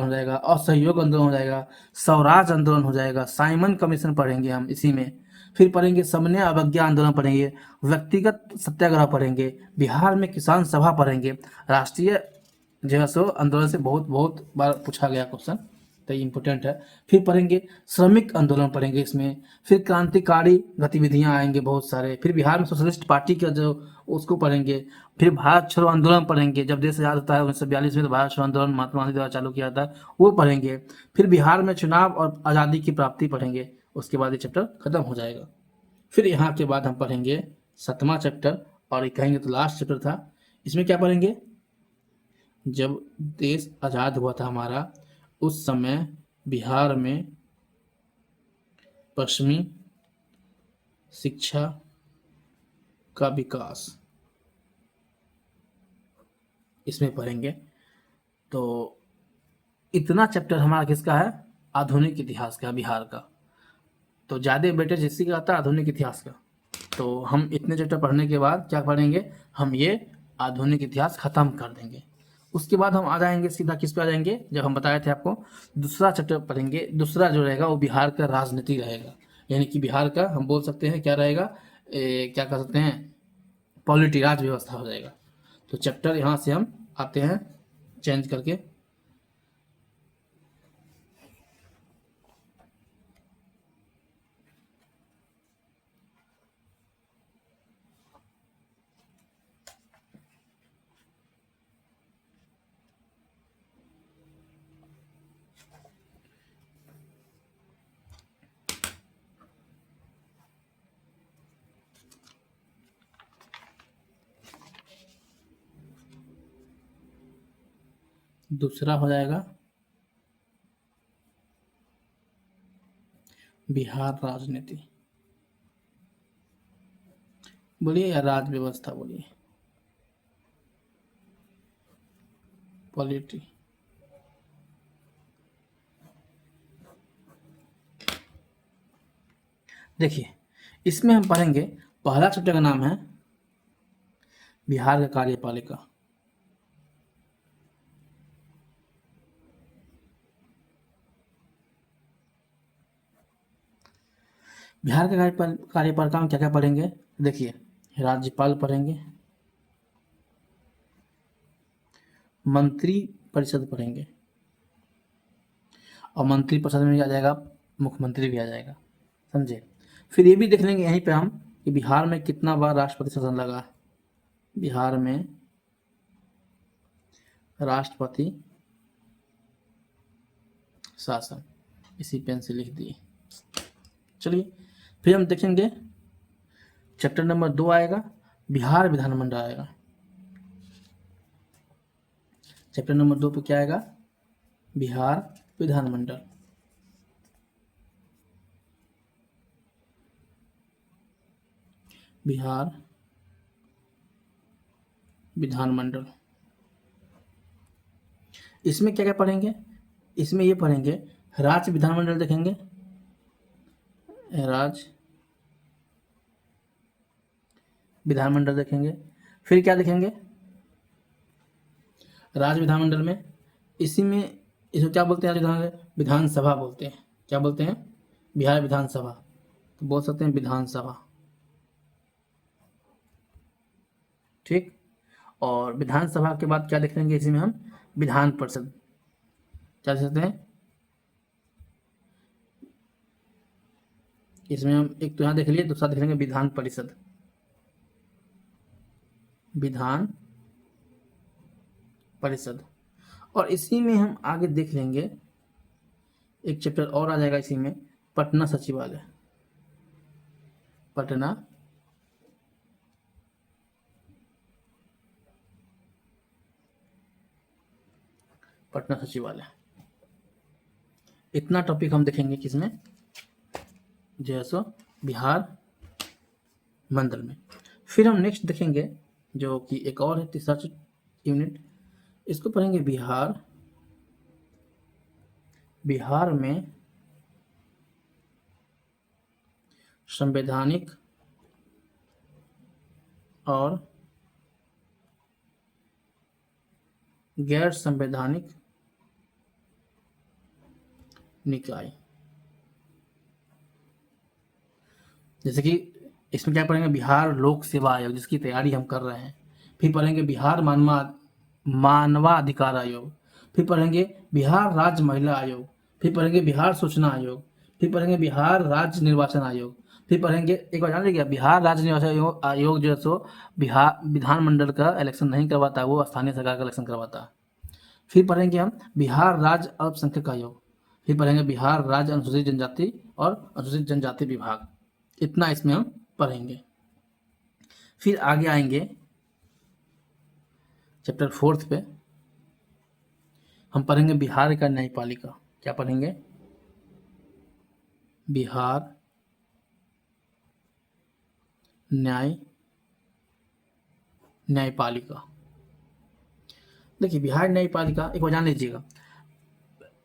जाएगा, असहयोग आंदोलन हो जाएगा, स्वराज आंदोलन हो जाएगा, साइमन कमीशन पढ़ेंगे हम इसी में। फिर पढ़ेंगे समन्वय अवज्ञा आंदोलन पढ़ेंगे, व्यक्तिगत सत्याग्रह पढ़ेंगे, बिहार में किसान सभा पढ़ेंगे। राष्ट्रीय जो है सो आंदोलन से बहुत बहुत बार पूछा गया क्वेश्चन, तो ये इंपॉर्टेंट है। फिर पढ़ेंगे श्रमिक आंदोलन पढ़ेंगे इसमें। फिर क्रांतिकारी गतिविधियां आएंगे बहुत सारे। फिर बिहार में सोशलिस्ट पार्टी का जो उसको पढ़ेंगे। फिर भारत छोड़ो आंदोलन पढ़ेंगे, जब देश आजाद होता है 1942 में, तो भारत छोड़ो आंदोलन महात्मा गांधी द्वारा चालू किया था, वो पढ़ेंगे। फिर बिहार में चुनाव और आज़ादी की प्राप्ति पढ़ेंगे। उसके बाद ये चैप्टर खत्म हो जाएगा। फिर यहाँ के बाद हम पढ़ेंगे 7वां चैप्टर, और ये कहेंगे तो लास्ट चैप्टर था। इसमें क्या पढ़ेंगे, जब देश आज़ाद हुआ था हमारा, उस समय बिहार में पश्चिमी शिक्षा का विकास, इसमें पढ़ेंगे। तो इतना चैप्टर हमारा किसका है, आधुनिक इतिहास का, बिहार का। तो ज़्यादा वेटेज इसी का आता है, आधुनिक इतिहास का। तो हम इतने चैप्टर पढ़ने के बाद क्या पढ़ेंगे, हम ये आधुनिक इतिहास खत्म कर देंगे। उसके बाद हम आ जाएंगे सीधा किस पे आ जाएंगे, जब हम बताए थे आपको दूसरा चैप्टर पढ़ेंगे। दूसरा जो रहेगा वो बिहार का राजनीति रहेगा, यानी कि बिहार का हम बोल सकते हैं क्या रहेगा, क्या कर सकते हैं, पॉलिटी, राज व्यवस्था हो जाएगा। तो चैप्टर यहाँ से हम आते हैं चेंज करके। दूसरा हो जाएगा बिहार राजनीति बोलिए या राज व्यवस्था बोलिए, पॉलिटी। देखिए इसमें हम पढ़ेंगे, पहला चैप्टर का नाम है बिहार का कार्यपालिका। बिहार के कार्यपालिका में क्या क्या पढ़ेंगे? देखिए राज्यपाल पढ़ेंगे, मंत्री परिषद पढ़ेंगे, और मंत्री परिषद में भी आ जाएगा मुख्यमंत्री भी आ जाएगा, समझे। फिर ये भी देख लेंगे यहीं पे हम कि बिहार में कितना बार राष्ट्रपति शासन लगा। बिहार में राष्ट्रपति शासन, इसी पेन से लिख दिए। चलिए फिर हम देखेंगे चैप्टर नंबर 2 आएगा, बिहार विधानमंडल आएगा। चैप्टर नंबर 2 पे क्या आएगा? बिहार विधानमंडल। बिहार विधानमंडल। इसमें क्या क्या पढ़ेंगे? इसमें ये पढ़ेंगे, राज्य विधानमंडल देखेंगे, राज्य विधानमंडल देखेंगे। फिर क्या देखेंगे? राज्य विधानमंडल में इसी में इसको क्या बोलते हैं? विधानसभा बोलते हैं। क्या बोलते हैं? बिहार विधानसभा, तो बोल सकते हैं विधानसभा, ठीक। और विधानसभा के बाद क्या देख लेंगे इसी में हम? विधान परिषद। क्या देख सकते हैं इसमें हम? एक तो यहाँ देख लिए, दूसरा देख लेंगे विधान परिषद, विधान परिषद। और इसी में हम आगे देख लेंगे, एक चैप्टर और आ जाएगा इसी में, पटना सचिवालय। पटना पटना सचिवालय। इतना टॉपिक हम देखेंगे किसमें? जैसो बिहार मंडल में। फिर हम नेक्स्ट देखेंगे जो कि एक और है, तीसरा यूनिट, इसको पढ़ेंगे बिहार। बिहार में संवैधानिक और गैर संवैधानिक निकाय। जैसे कि इसमें क्या पढ़ेंगे? बिहार लोक सेवा आयोग, जिसकी तैयारी हम कर रहे हैं। फिर पढ़ेंगे बिहार मानवाधिकार आयोग। फिर पढ़ेंगे बिहार राज्य महिला आयोग। फिर पढ़ेंगे बिहार सूचना आयोग। फिर पढ़ेंगे बिहार राज्य निर्वाचन आयोग। फिर पढ़ेंगे, एक बार जान लीजिए, बिहार राज्य निर्वाचन आयोग जो है सो बिहार विधानमंडल का इलेक्शन नहीं करवाता, वो स्थानीय सरकार का इलेक्शन करवाता है। फिर पढ़ेंगे हम बिहार राज्य अल्पसंख्यक आयोग। फिर पढ़ेंगे बिहार राज्य अनुसूचित जनजाति और अनुसूचित जनजाति विभाग। इतना इसमें हम पढ़ेंगे। फिर आगे आएंगे चैप्टर 4 पे, हम पढ़ेंगे बिहार का न्यायपालिका। क्या पढ़ेंगे? बिहार न्यायपालिका। देखिए बिहार न्यायपालिका एक बार जान लीजिएगा,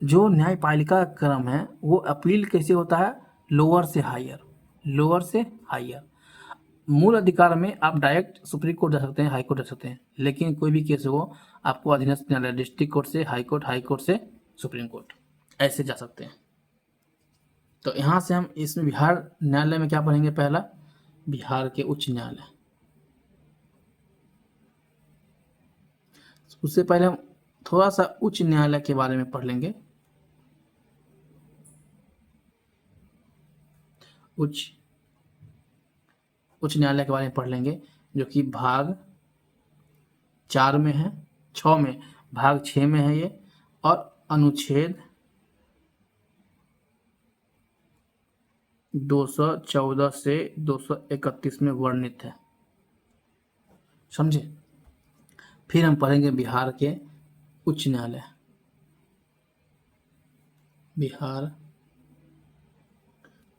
जो न्यायपालिका का क्रम है वो अपील कैसे होता है? लोअर से हायर, लोअर से हायर। मूल अधिकार में आप डायरेक्ट सुप्रीम कोर्ट जा सकते हैं, हाई कोर्ट जा सकते हैं, लेकिन कोई भी केस हो आपको अधीनस्थ न्यायालय, डिस्ट्रिक्ट कोर्ट से हाई कोर्ट, हाई कोर्ट से सुप्रीम कोर्ट, ऐसे जा सकते हैं। तो यहाँ से हम इसमें बिहार न्यायालय में क्या पढ़ेंगे? पहला बिहार के उच्च न्यायालय। उससे पहले हम थोड़ा सा उच्च न्यायालय के बारे में पढ़ लेंगे। उच्च न्यायालय के बारे में पढ़ लेंगे, जो कि भाग 4 में है, 6 में, भाग 6 में है ये, और अनुच्छेद 214 से 231 में वर्णित है, समझे। फिर हम पढ़ेंगे बिहार के उच्च न्यायालय। बिहार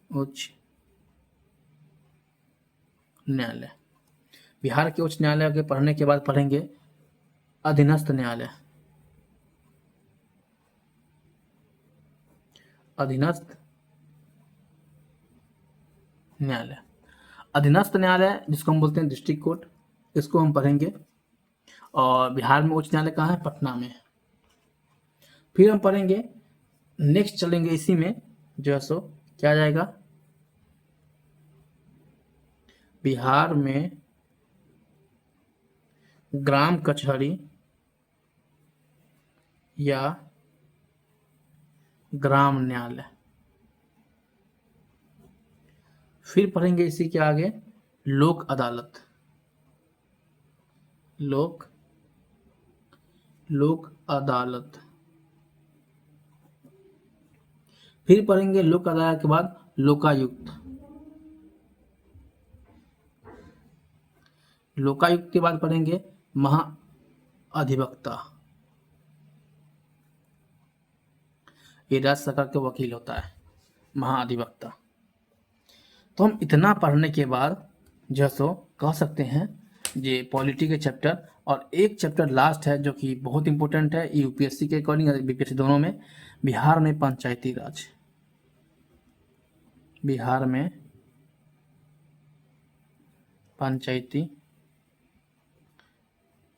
उच्च न्यायालय। बिहार के उच्च न्यायालय के पढ़ने के बाद पढ़ेंगे अधीनस्थ न्यायालय। अधीनस्थ न्यायालय, अधीनस्थ न्यायालय जिसको हम बोलते हैं डिस्ट्रिक्ट कोर्ट, इसको हम पढ़ेंगे। और बिहार में उच्च न्यायालय कहाँ है? पटना में। फिर हम पढ़ेंगे, नेक्स्ट चलेंगे इसी में जो है सो क्या आ जाएगा, बिहार में ग्राम कचहरी या ग्राम न्यायालय। फिर पढ़ेंगे इसी के आगे लोक अदालत। लोक अदालत। फिर पढ़ेंगे लोक अदालत के बाद लोकायुक्त। लोकायुक्त के बाद पढ़ेंगे महाअधिवक्ता। ये राज्य सरकार के वकील होता है, महाअधिवक्ता। तो हम इतना पढ़ने के बाद जो सो कह सकते हैं ये पॉलिटी के चैप्टर, और एक चैप्टर लास्ट है जो कि बहुत इंपॉर्टेंट है यूपीएससी के अकॉर्डिंग, बीपीएससी दोनों में, बिहार में पंचायती राज। बिहार में पंचायती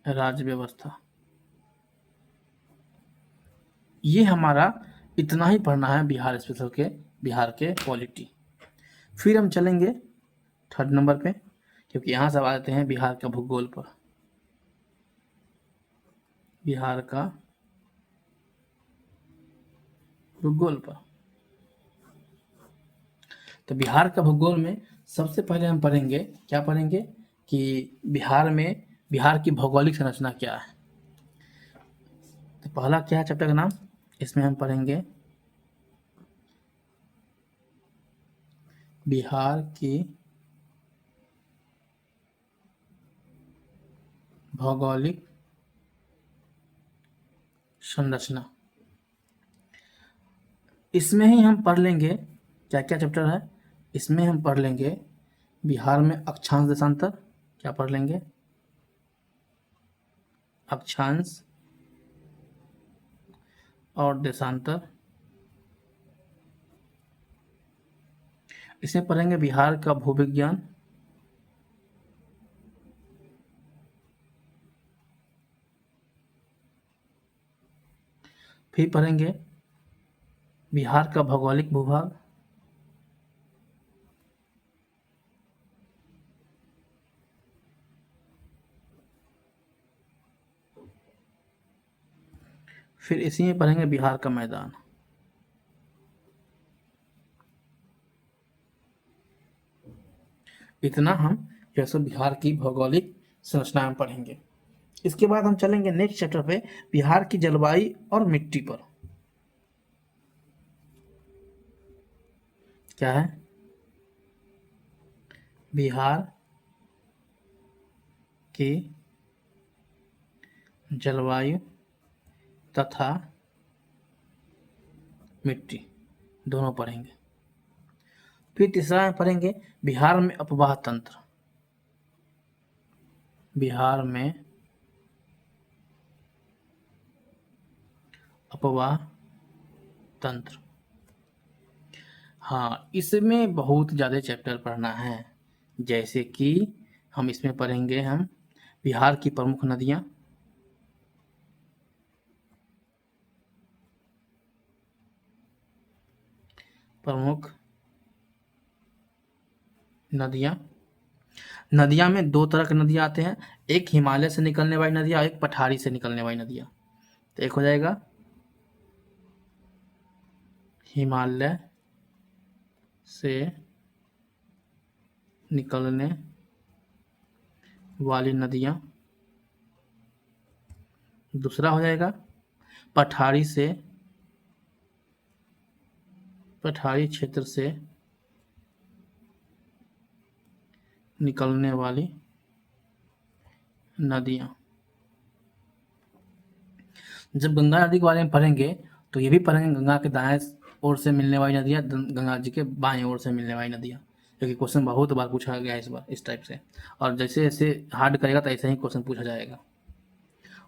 राज व्यवस्था। ये हमारा इतना ही पढ़ना है बिहार स्पेशल के, बिहार के पॉलिटी। फिर हम चलेंगे थर्ड नंबर पे, क्योंकि यहाँ सब आते हैं बिहार का भूगोल पर। बिहार का भूगोल पर। तो बिहार का भूगोल में सबसे पहले हम पढ़ेंगे, क्या पढ़ेंगे कि बिहार में बिहार की भौगोलिक संरचना क्या है। तो पहला क्या है चैप्टर का नाम, इसमें हम पढ़ेंगे बिहार की भौगोलिक संरचना। इसमें ही हम पढ़ लेंगे क्या क्या चैप्टर है। इसमें हम पढ़ लेंगे बिहार में अक्षांश देशांतर। क्या पढ़ लेंगे? अक्षांश और देशांतर। इसमें पढ़ेंगे बिहार का भूविज्ञान। फिर पढ़ेंगे बिहार का भौगोलिक भूभाग। फिर इसी में पढ़ेंगे बिहार का मैदान। इतना हम जैसे बिहार की भौगोलिक संरचना में पढ़ेंगे। इसके बाद हम चलेंगे नेक्स्ट चैप्टर पे, बिहार की जलवायु और मिट्टी पर। क्या है? बिहार की जलवायु तथा मिट्टी दोनों पढ़ेंगे। फिर तीसरा में पढ़ेंगे बिहार में अपवाह तंत्र। बिहार में अपवाह तंत्र। हाँ, इसमें बहुत ज़्यादा चैप्टर पढ़ना है। जैसे कि हम इसमें पढ़ेंगे हम बिहार की प्रमुख नदियाँ। प्रमुख नदियाँ। नदियाँ में दो तरह की नदियाँ आते हैं, एक हिमालय से निकलने वाली नदियाँ, एक पठारी से निकलने वाली नदियाँ। तो एक हो जाएगा हिमालय से निकलने वाली नदियाँ। दूसरा हो जाएगा पठारी क्षेत्र से निकलने वाली नदियाँ। जब गंगा नदी के बारे में पढ़ेंगे तो ये भी पढ़ेंगे गंगा के दाएं ओर से मिलने वाली नदियाँ, गंगा जी के बाएं ओर से मिलने वाली नदियाँ, क्योंकि क्वेश्चन बहुत बार पूछा गया है इस बार इस टाइप से, और जैसे जैसे हार्ड करेगा तो ऐसे ही क्वेश्चन पूछा जाएगा,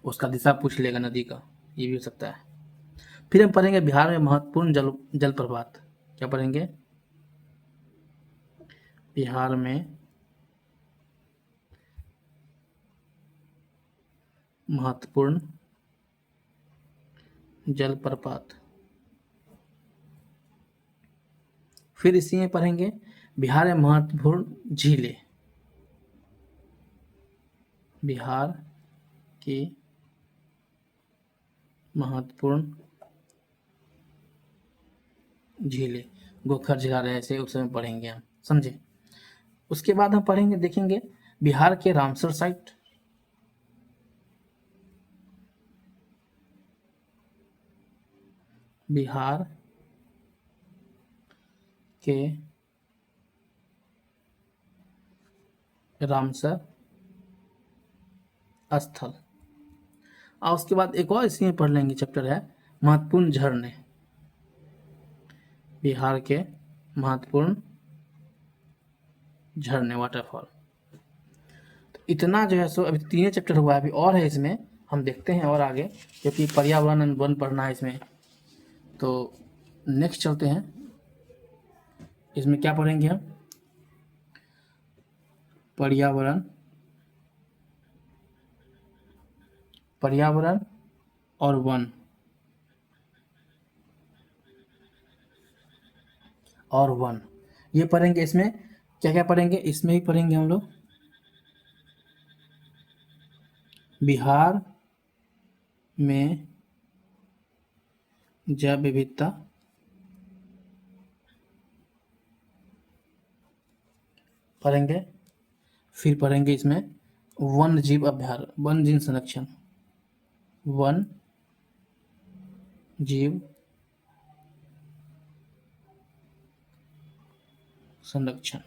उसका दिशा पूछ लेगा नदी का, ये भी हो सकता है। फिर हम पढ़ेंगे बिहार में महत्वपूर्ण जलप्रपात। क्या पढ़ेंगे? बिहार में महत्वपूर्ण जलप्रपात। फिर इसी में पढ़ेंगे बिहार में महत्वपूर्ण झीलें। बिहार की महत्वपूर्ण झीलें, गोखर झील ऐसे उस समय पढ़ेंगे हम, समझे। उसके बाद हम पढ़ेंगे, देखेंगे बिहार के रामसर साइट। बिहार के रामसर स्थल। और उसके बाद एक और इसी में पढ़ लेंगे चैप्टर है महत्वपूर्ण झरने। बिहार के महत्वपूर्ण झरने, वाटरफॉल। तो इतना जो है सो अभी 3 चैप्टर हुआ है, अभी और है इसमें, हम देखते हैं और आगे, क्योंकि पर्यावरण वन पढ़ना है इसमें। तो नेक्स्ट चलते हैं, इसमें क्या पढ़ेंगे हम? पर्यावरण और वन ये पढ़ेंगे। इसमें क्या क्या पढ़ेंगे? इसमें ही पढ़ेंगे हम लोग बिहार में जैव विविधता पढ़ेंगे। फिर पढ़ेंगे इसमें वन्य जीव अभ्यारण्य, वन्य जीव संरक्षण, वन जीव संरक्षण।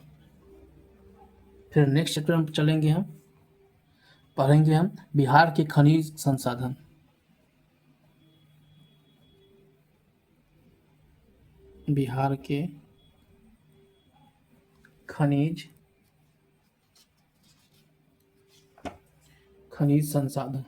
फिर नेक्स्ट चैप्टर में चलेंगे, हम पढ़ेंगे हम बिहार के खनिज संसाधन। बिहार के खनिज संसाधन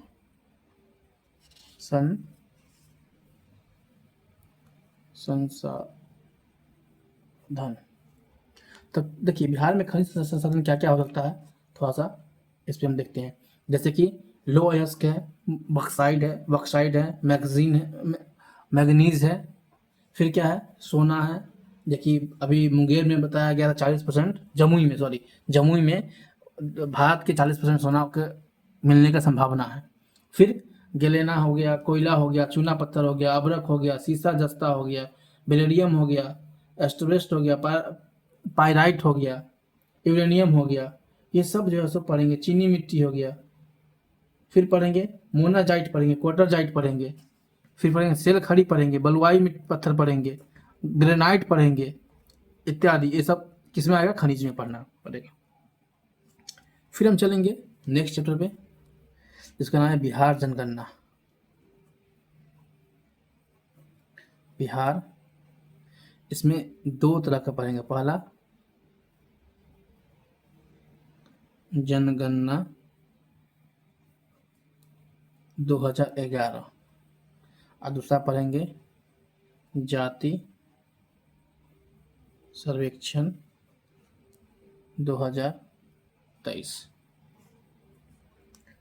तो देखिए बिहार में खनिज संसाधन क्या क्या हो सकता है, थोड़ा सा इस पर हम देखते हैं। जैसे कि लो अयस्क है, बक्साइड है, मैग्नीज है। फिर क्या है? सोना है। देखिए अभी मुंगेर में बताया गया था 40%, जमुई में भारत के 40% सोना के मिलने का संभावना है। फिर गेलेना हो गया, कोयला हो गया, चूना पत्थर हो गया, अबरक हो गया, सीसा जस्ता हो गया, बेरिलियम हो गया, एस्टोबेस्ट हो गया, पायराइट हो गया, यूरेनियम हो गया, ये सब जो है सब पढ़ेंगे। चीनी मिट्टी हो गया। फिर पढ़ेंगे मोनाजाइट पढ़ेंगे, क्वार्टरजाइट पढ़ेंगे। फिर पढ़ेंगे सेल खड़ी पढ़ेंगे, बलुआई पत्थर पढ़ेंगे, ग्रेनाइट पढ़ेंगे इत्यादि। ये सब किस में आएगा? खनिज में पढ़ना पड़ेगा। फिर हम चलेंगे नेक्स्ट चैप्टर पे, जिसका नाम है बिहार जनगणना। बिहार, इसमें 2 तरह का पढ़ेंगे। पहला जनगणना 2011 और दूसरा पढ़ेंगे जाति सर्वेक्षण 2023।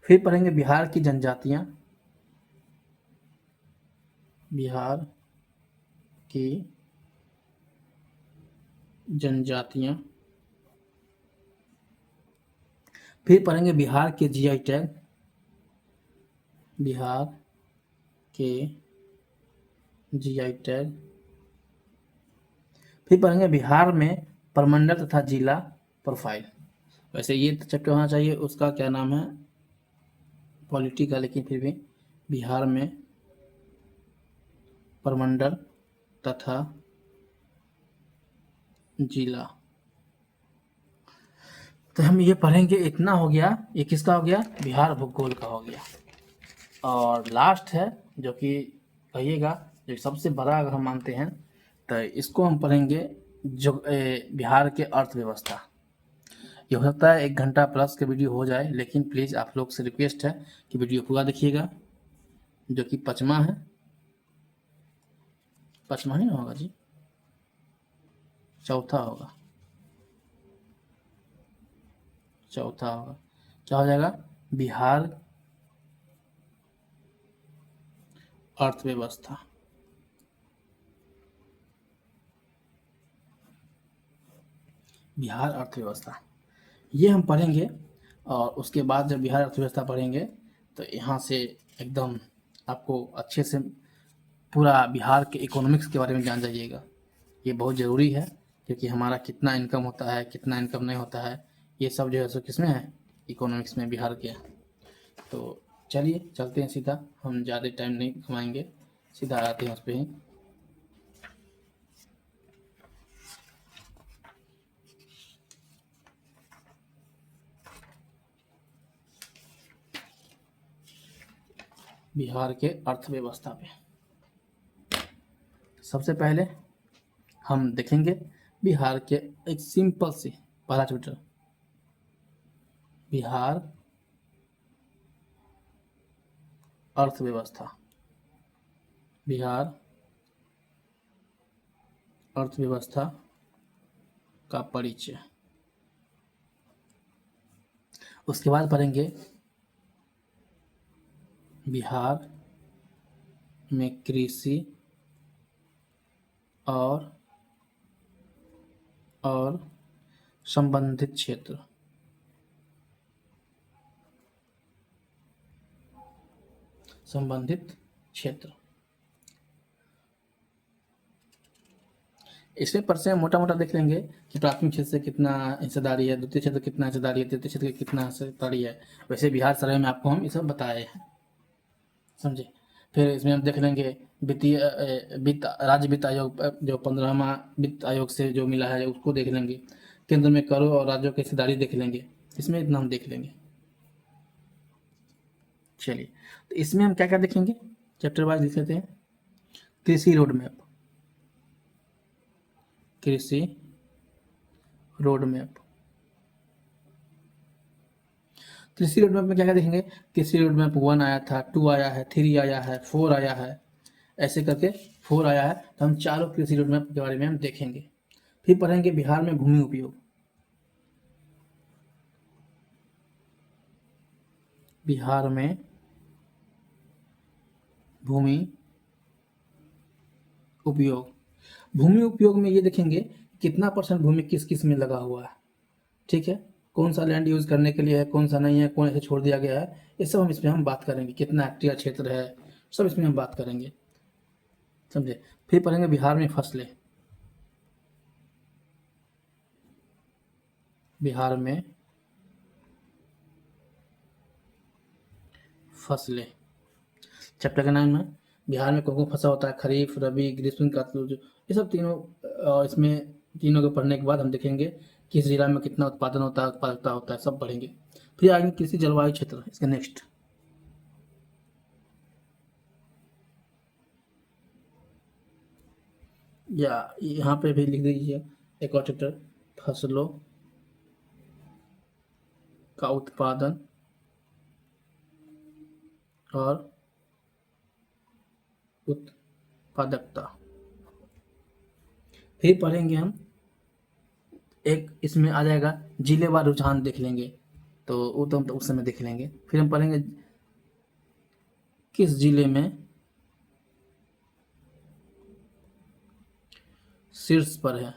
फिर पढ़ेंगे बिहार की जनजातियां। बिहार की जनजातियां। फिर पढ़ेंगे बिहार के जीआई टैग। बिहार के जीआई टैग। फिर पढ़ेंगे बिहार में प्रमंडल तथा जिला प्रोफाइल। वैसे ये चैप्टर होना चाहिए उसका क्या नाम है, पॉलिटी का, लेकिन फिर भी बिहार में प्रमंडल तथा जिला। तो हम ये पढ़ेंगे। इतना हो गया। ये किसका हो गया? बिहार भूगोल का हो गया। और लास्ट है जो कि कहिएगा, जो सबसे बड़ा अगर हम मानते हैं, तो इसको हम पढ़ेंगे जो बिहार के अर्थव्यवस्था। ये हो सकता है 1 घंटा प्लस के वीडियो हो जाए, लेकिन प्लीज़ आप लोग से रिक्वेस्ट है कि वीडियो पूरा देखिएगा, जो कि 5वां है। 5वां ही ना होगा जी, 4था होगा, 4था होगा। क्या हो जाएगा? बिहार अर्थव्यवस्था। बिहार अर्थव्यवस्था ये हम पढ़ेंगे, और उसके बाद जब बिहार अर्थव्यवस्था पढ़ेंगे तो यहाँ से एकदम आपको अच्छे से पूरा बिहार के इकोनॉमिक्स के बारे में जान जाइएगा। ये बहुत ज़रूरी है, क्योंकि हमारा कितना इनकम होता है, कितना इनकम नहीं होता है, ये सब जो है सो किसमें है? इकोनॉमिक्स में, बिहार के। तो चलिए चलते हैं सीधा, हम ज़्यादा टाइम नहीं घुमाएंगे, सीधा आते हैं उस पर ही। बिहार के अर्थव्यवस्था पे सबसे पहले हम देखेंगे बिहार के एक सिंपल सी पहला चैप्टर, बिहार अर्थव्यवस्था। बिहार अर्थव्यवस्था का परिचय। उसके बाद पढ़ेंगे बिहार में कृषि और संबंधित क्षेत्र। संबंधित क्षेत्र इसमें परसेंट मोटा मोटा देख लेंगे कि प्राथमिक क्षेत्र से कितना हिस्सेदारी है, द्वितीय क्षेत्र कितना हिस्सेदारी है, तृतीय क्षेत्र की कितना हिस्सेदारी है। वैसे बिहार सर्वे में आपको हम ये सब बताए हैं, समझे। फिर इसमें हम देख लेंगे वित्तीय वित्त राज्य वित्त आयोग जो 15वां वित्त आयोग से जो मिला है उसको देख लेंगे। केंद्र में करों और राज्यों की हिस्सेदारी देख लेंगे, इसमें इतना हम देख लेंगे। चलिए, तो इसमें हम क्या क्या देखेंगे, चैप्टर वाइज लिख लेते हैं। कृषि रोड मैप। कृषि रोड मैप। कृषि रोड मैप में क्या क्या देखेंगे? कृषि रोड मैप 1 आया था, 2 आया है, 3 आया है, 4 आया है, ऐसे करके 4 आया है। तो हम चारों कृषि रोड मैप के बारे में हम देखेंगे। फिर पढ़ेंगे बिहार में भूमि उपयोग। बिहार में भूमि उपयोग। भूमि उपयोग में ये देखेंगे कितना परसेंट भूमि किस किस में लगा हुआ है, ठीक है। कौन सा लैंड यूज करने के लिए है, कौन सा नहीं है, कौन ऐसे छोड़ दिया गया है, ये सब हम इसमें हम बात करेंगे। कितना हेक्टेयर क्षेत्र है, सब इसमें हम बात करेंगे, समझे। फिर पढ़ेंगे बिहार में फसलें। बिहार में फसलें चैप्टर का नाम है। बिहार में कौन कौन फसल होता है, खरीफ, रबी, ग्रीष्म का, ये सब तीनों इसमें तीनों को पढ़ने के बाद हम देखेंगे किस जिला में कितना उत्पादन होता है, उत्पादकता होता है, सब पढ़ेंगे। फिर आगे कृषि जलवायु क्षेत्र, इसके नेक्स्ट। या यहाँ पे भी लिख दीजिए एक और चैप्टर, फसलों का उत्पादन और उत्पादकता। फिर पढ़ेंगे हम एक, इसमें आ जाएगा जिलेवार रुझान देख लेंगे, तो वो तो हम तो उस समय देख लेंगे। फिर हम पढ़ेंगे किस जिले में शीर्ष पर है।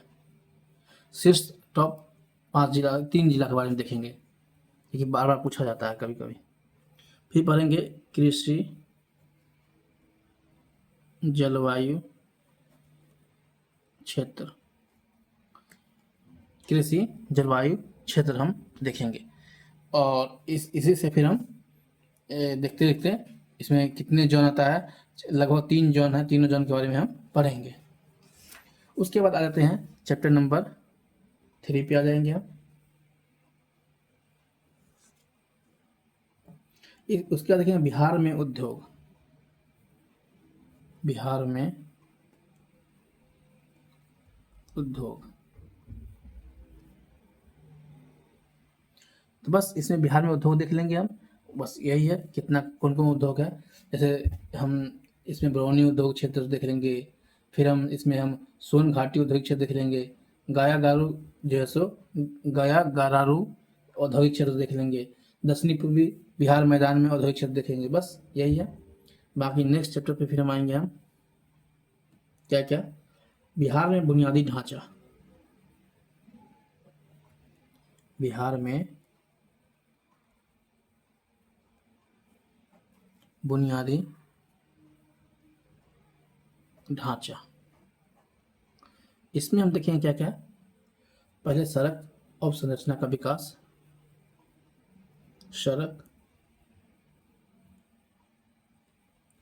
शीर्ष टॉप 5 जिला, 3 जिला के बारे में देखेंगे, क्योंकि बार बार पूछा जाता है कभी कभी। फिर पढ़ेंगे कृषि जलवायु क्षेत्र। कृषि जलवायु क्षेत्र हम देखेंगे, और इसी से फिर हम देखते देखते इसमें कितने जोन आता है, लगभग 3 जोन है, तीनों जोन के बारे में हम पढ़ेंगे। उसके बाद आ जाते हैं चैप्टर नंबर 3 पे आ जाएंगे हम। उसके बाद देखेंगे बिहार में उद्योग। बिहार में उद्योग। तो बस इसमें बिहार में उद्योग देख लेंगे हम, बस यही है कितना कौन कौन उद्योग है। जैसे हम इसमें बरौनी उद्योग क्षेत्र देख लेंगे, फिर हम सोन घाटी उद्योग क्षेत्र देख लेंगे, गाया गारू जो है सो गया गारारू औद्योगिक क्षेत्र देख लेंगे, दक्षिणी पूर्वी बिहार मैदान में औद्योगिक क्षेत्र देखेंगे, बस यही है। बाकी नेक्स्ट चैप्टर पे फिर हम आएंगे हम क्या क्या, बिहार में बुनियादी ढांचा। बिहार में बुनियादी ढांचा, इसमें हम देखेंगे क्या क्या। पहले सड़क अवसंरचना का विकास, सड़क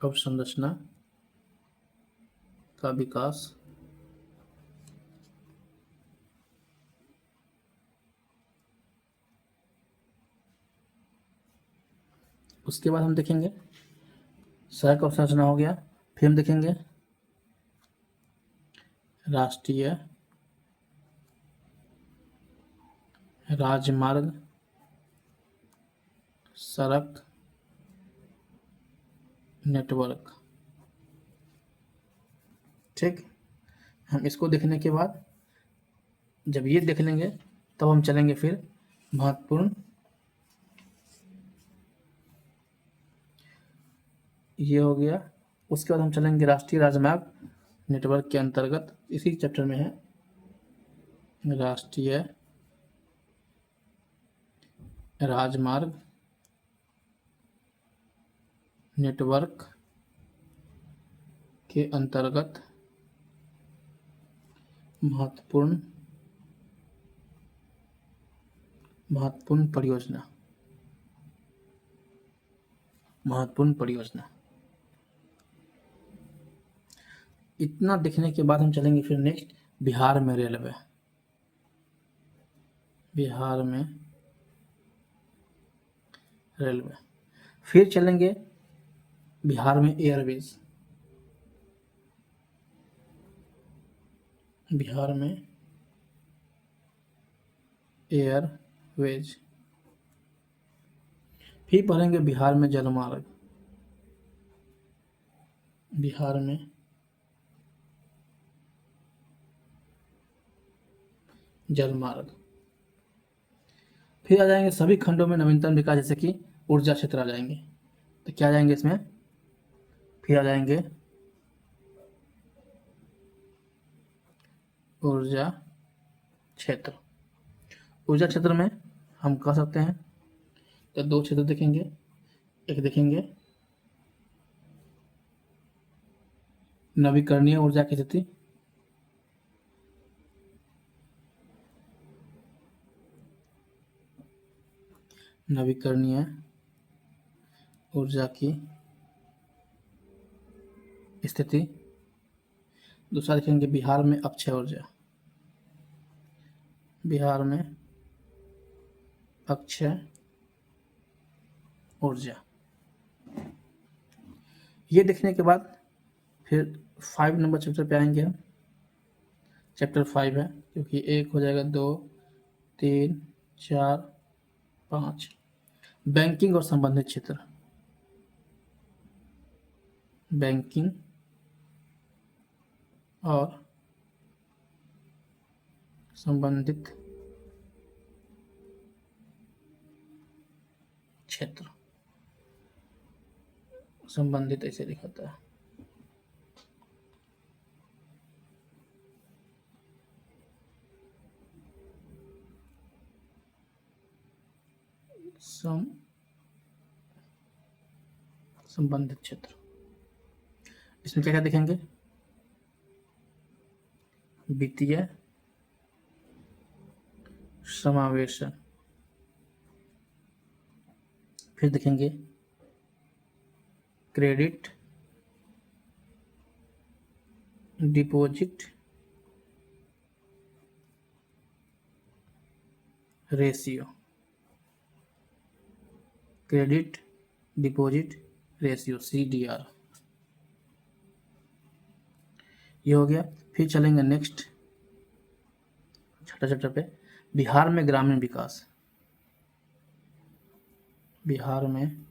अवसंरचना का विकास, उसके बाद हम देखेंगे सड़क अवसंरचना हो गया, फिर हम देखेंगे राष्ट्रीय राजमार्ग सड़क नेटवर्क। ठीक, हम इसको देखने के बाद जब ये देख लेंगे तब हम चलेंगे फिर महत्वपूर्ण, ये हो गया। उसके बाद हम चलेंगे राष्ट्रीय राजमार्ग नेटवर्क के अंतर्गत, इसी चैप्टर में है राष्ट्रीय राजमार्ग नेटवर्क के अंतर्गत महत्वपूर्ण परियोजना। इतना देखने के बाद हम चलेंगे फिर नेक्स्ट बिहार में रेलवे, बिहार में रेलवे, फिर चलेंगे बिहार में एयरवेज, बिहार में एयरवेज, फिर पढ़ेंगे बिहार में जलमार्ग, बिहार में जलमार्ग, फिर आ जाएंगे सभी खंडों में नवीनतम विकास, जैसे कि ऊर्जा क्षेत्र आ जाएंगे। तो क्या आ जाएंगे इसमें, फिर आ जाएंगे ऊर्जा क्षेत्र। ऊर्जा क्षेत्र में हम कह सकते हैं तो दो क्षेत्र देखेंगे, एक देखेंगे नवीकरणीय ऊर्जा की स्थिति, नवीकरणीय ऊर्जा की स्थिति। दूसरा देखेंगे बिहार में अक्षय ऊर्जा, बिहार में अक्षय ऊर्जा। ये देखने के बाद फिर 5 नंबर चैप्टर पे आएंगे हम, चैप्टर 5 है क्योंकि एक हो जाएगा 2 3 4 5, बैंकिंग और संबंधित क्षेत्र, बैंकिंग और संबंधित क्षेत्र, संबंधित ऐसे लिखाता है, संबंधित क्षेत्र। इसमें क्या क्या देखेंगे, वित्तीय समावेशन, फिर देखेंगे credit deposit ratio, credit deposit ratio CDR, ये हो गया। फिर चलेंगे नेक्स्ट छठे चैप्टर पे बिहार में ग्रामीण विकास। बिहार में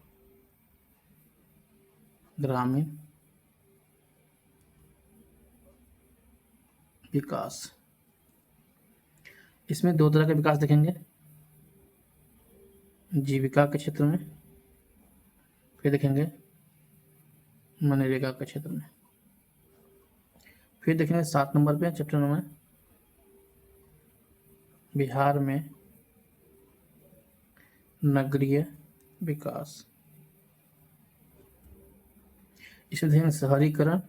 ग्रामीण विकास। इसमें दो तरह के विकास देखेंगे, जीविका के क्षेत्र में, फिर देखेंगे मनरेगा के क्षेत्र में। फिर देखेंगे 7 नंबर पे चैप्टर में बिहार में नगरीय विकास। इसमें देखेंगे शहरीकरण,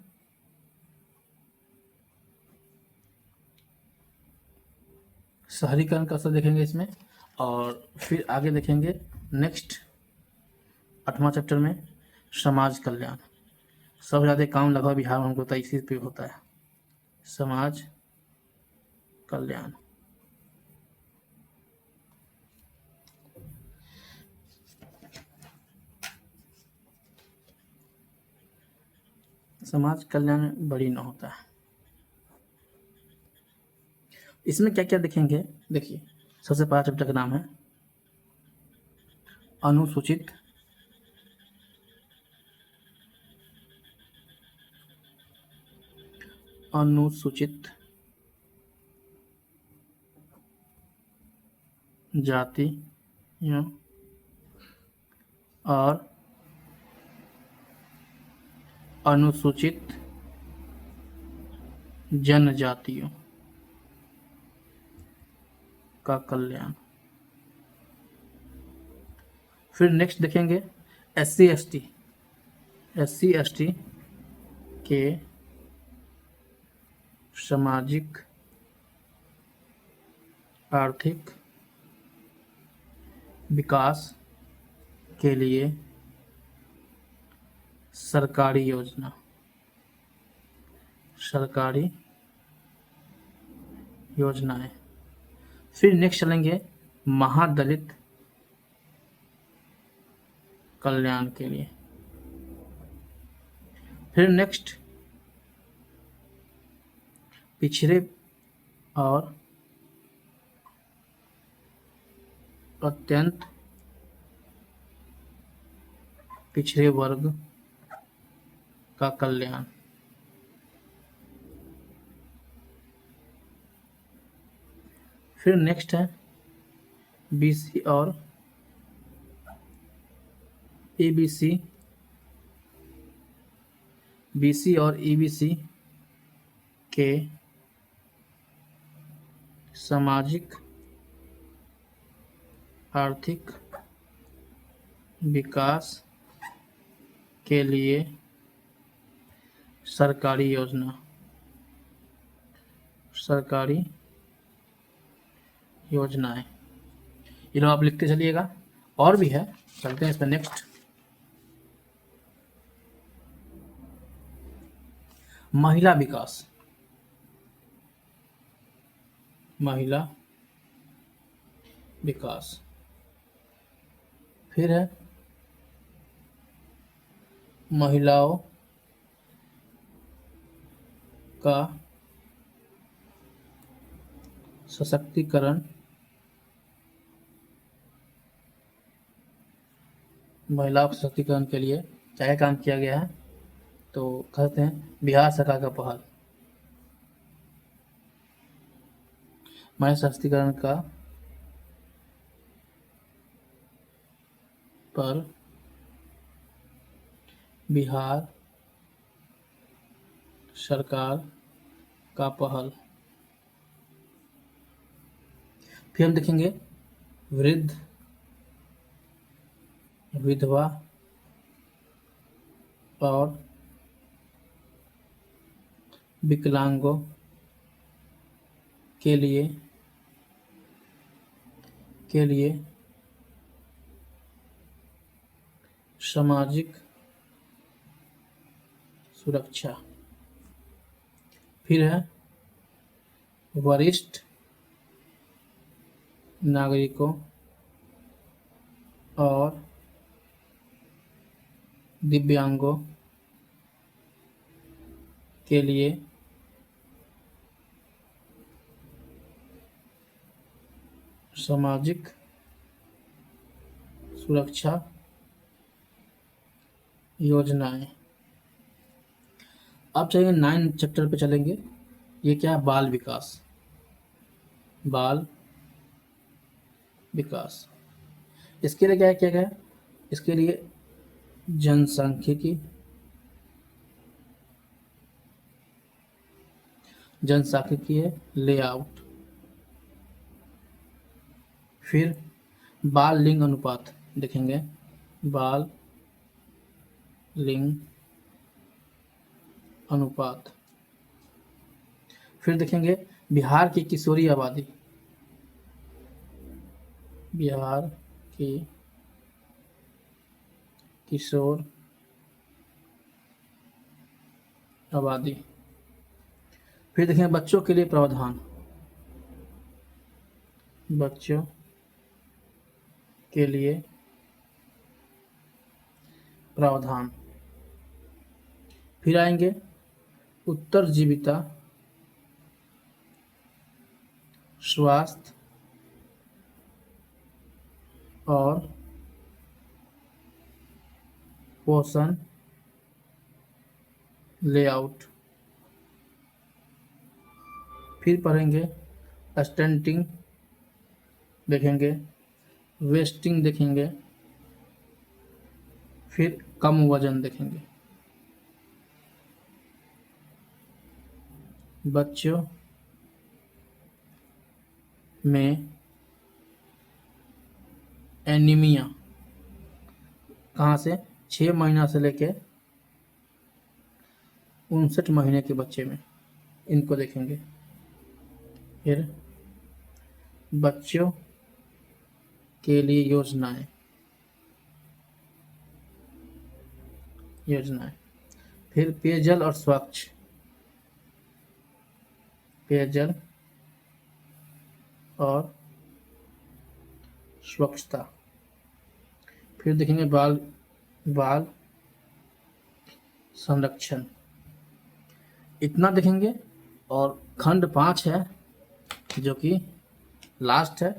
शहरीकरण का असर देखेंगे इसमें। और फिर आगे देखेंगे नेक्स्ट 8वां चैप्टर में समाज कल्याण। सबसे ज़्यादा काम लगभग बिहार में हमको होता है, इसी पे होता है, समाज कल्याण। समाज कल्याण में बड़ी न होता है। इसमें क्या क्या देखेंगे, देखिए सबसे पहला चैप्टर का नाम है अनुसूचित जाति और अनुसूचित जनजातियों का कल्याण। फिर नेक्स्ट देखेंगे SC ST के सामाजिक आर्थिक विकास के लिए सरकारी योजनाएं। फिर नेक्स्ट चलेंगे महादलित कल्याण के लिए। फिर नेक्स्ट पिछड़े और अत्यंत पिछड़े वर्ग का कल्याण। फिर नेक्स्ट है BC और EBC के सामाजिक आर्थिक विकास के लिए सरकारी योजनाएं। ये लोग आप लिखते चलिएगा, और भी है, चलते हैं इस पर नेक्स्ट। महिला विकास। फिर है महिलाओं का सशक्तिकरण। महिलाओं के सशक्तिकरण के लिए क्या काम किया गया है, तो कहते हैं बिहार सरकार का पहल। महिला सशक्तिकरण का पर बिहार सरकार का पहल। फिर हम देखेंगे वृद्ध विधवा और विकलांगों के लिए सामाजिक सुरक्षा। फिर है वरिष्ठ नागरिकों और दिव्यांगों के लिए सामाजिक सुरक्षा योजनाएं। अब चलेंगे 9 चैप्टर पे चलेंगे। ये क्या है? बाल विकास। बाल विकास, इसके लिए क्या है? इसके लिए जनसांख्यिकी, जनसांख्यिकी है, लेआउट, फिर बाल लिंग अनुपात देखेंगे, बाल लिंग अनुपात, फिर देखेंगे बिहार की किशोरी आबादी, बिहार की किशोर आबादी, फिर देखेंगे बच्चों के लिए प्रावधान, बच्चों के लिए प्रावधान, फिर आएंगे उत्तरजीविता, स्वास्थ्य और पोषण लेआउट, फिर पढ़ेंगे स्टंटिंग देखेंगे, वेस्टिंग देखेंगे, फिर कम वजन देखेंगे। बच्चों में एनीमिया कहाँ से? 6 महीना से लेके 59 महीने के बच्चे में, इनको देखेंगे। फिर बच्चों के लिए योजनाएं, फिर पेयजल और स्वच्छ, पेयजल और स्वच्छता, फिर देखेंगे बाल संरक्षण, इतना देखेंगे। और खंड 5 है जो कि लास्ट है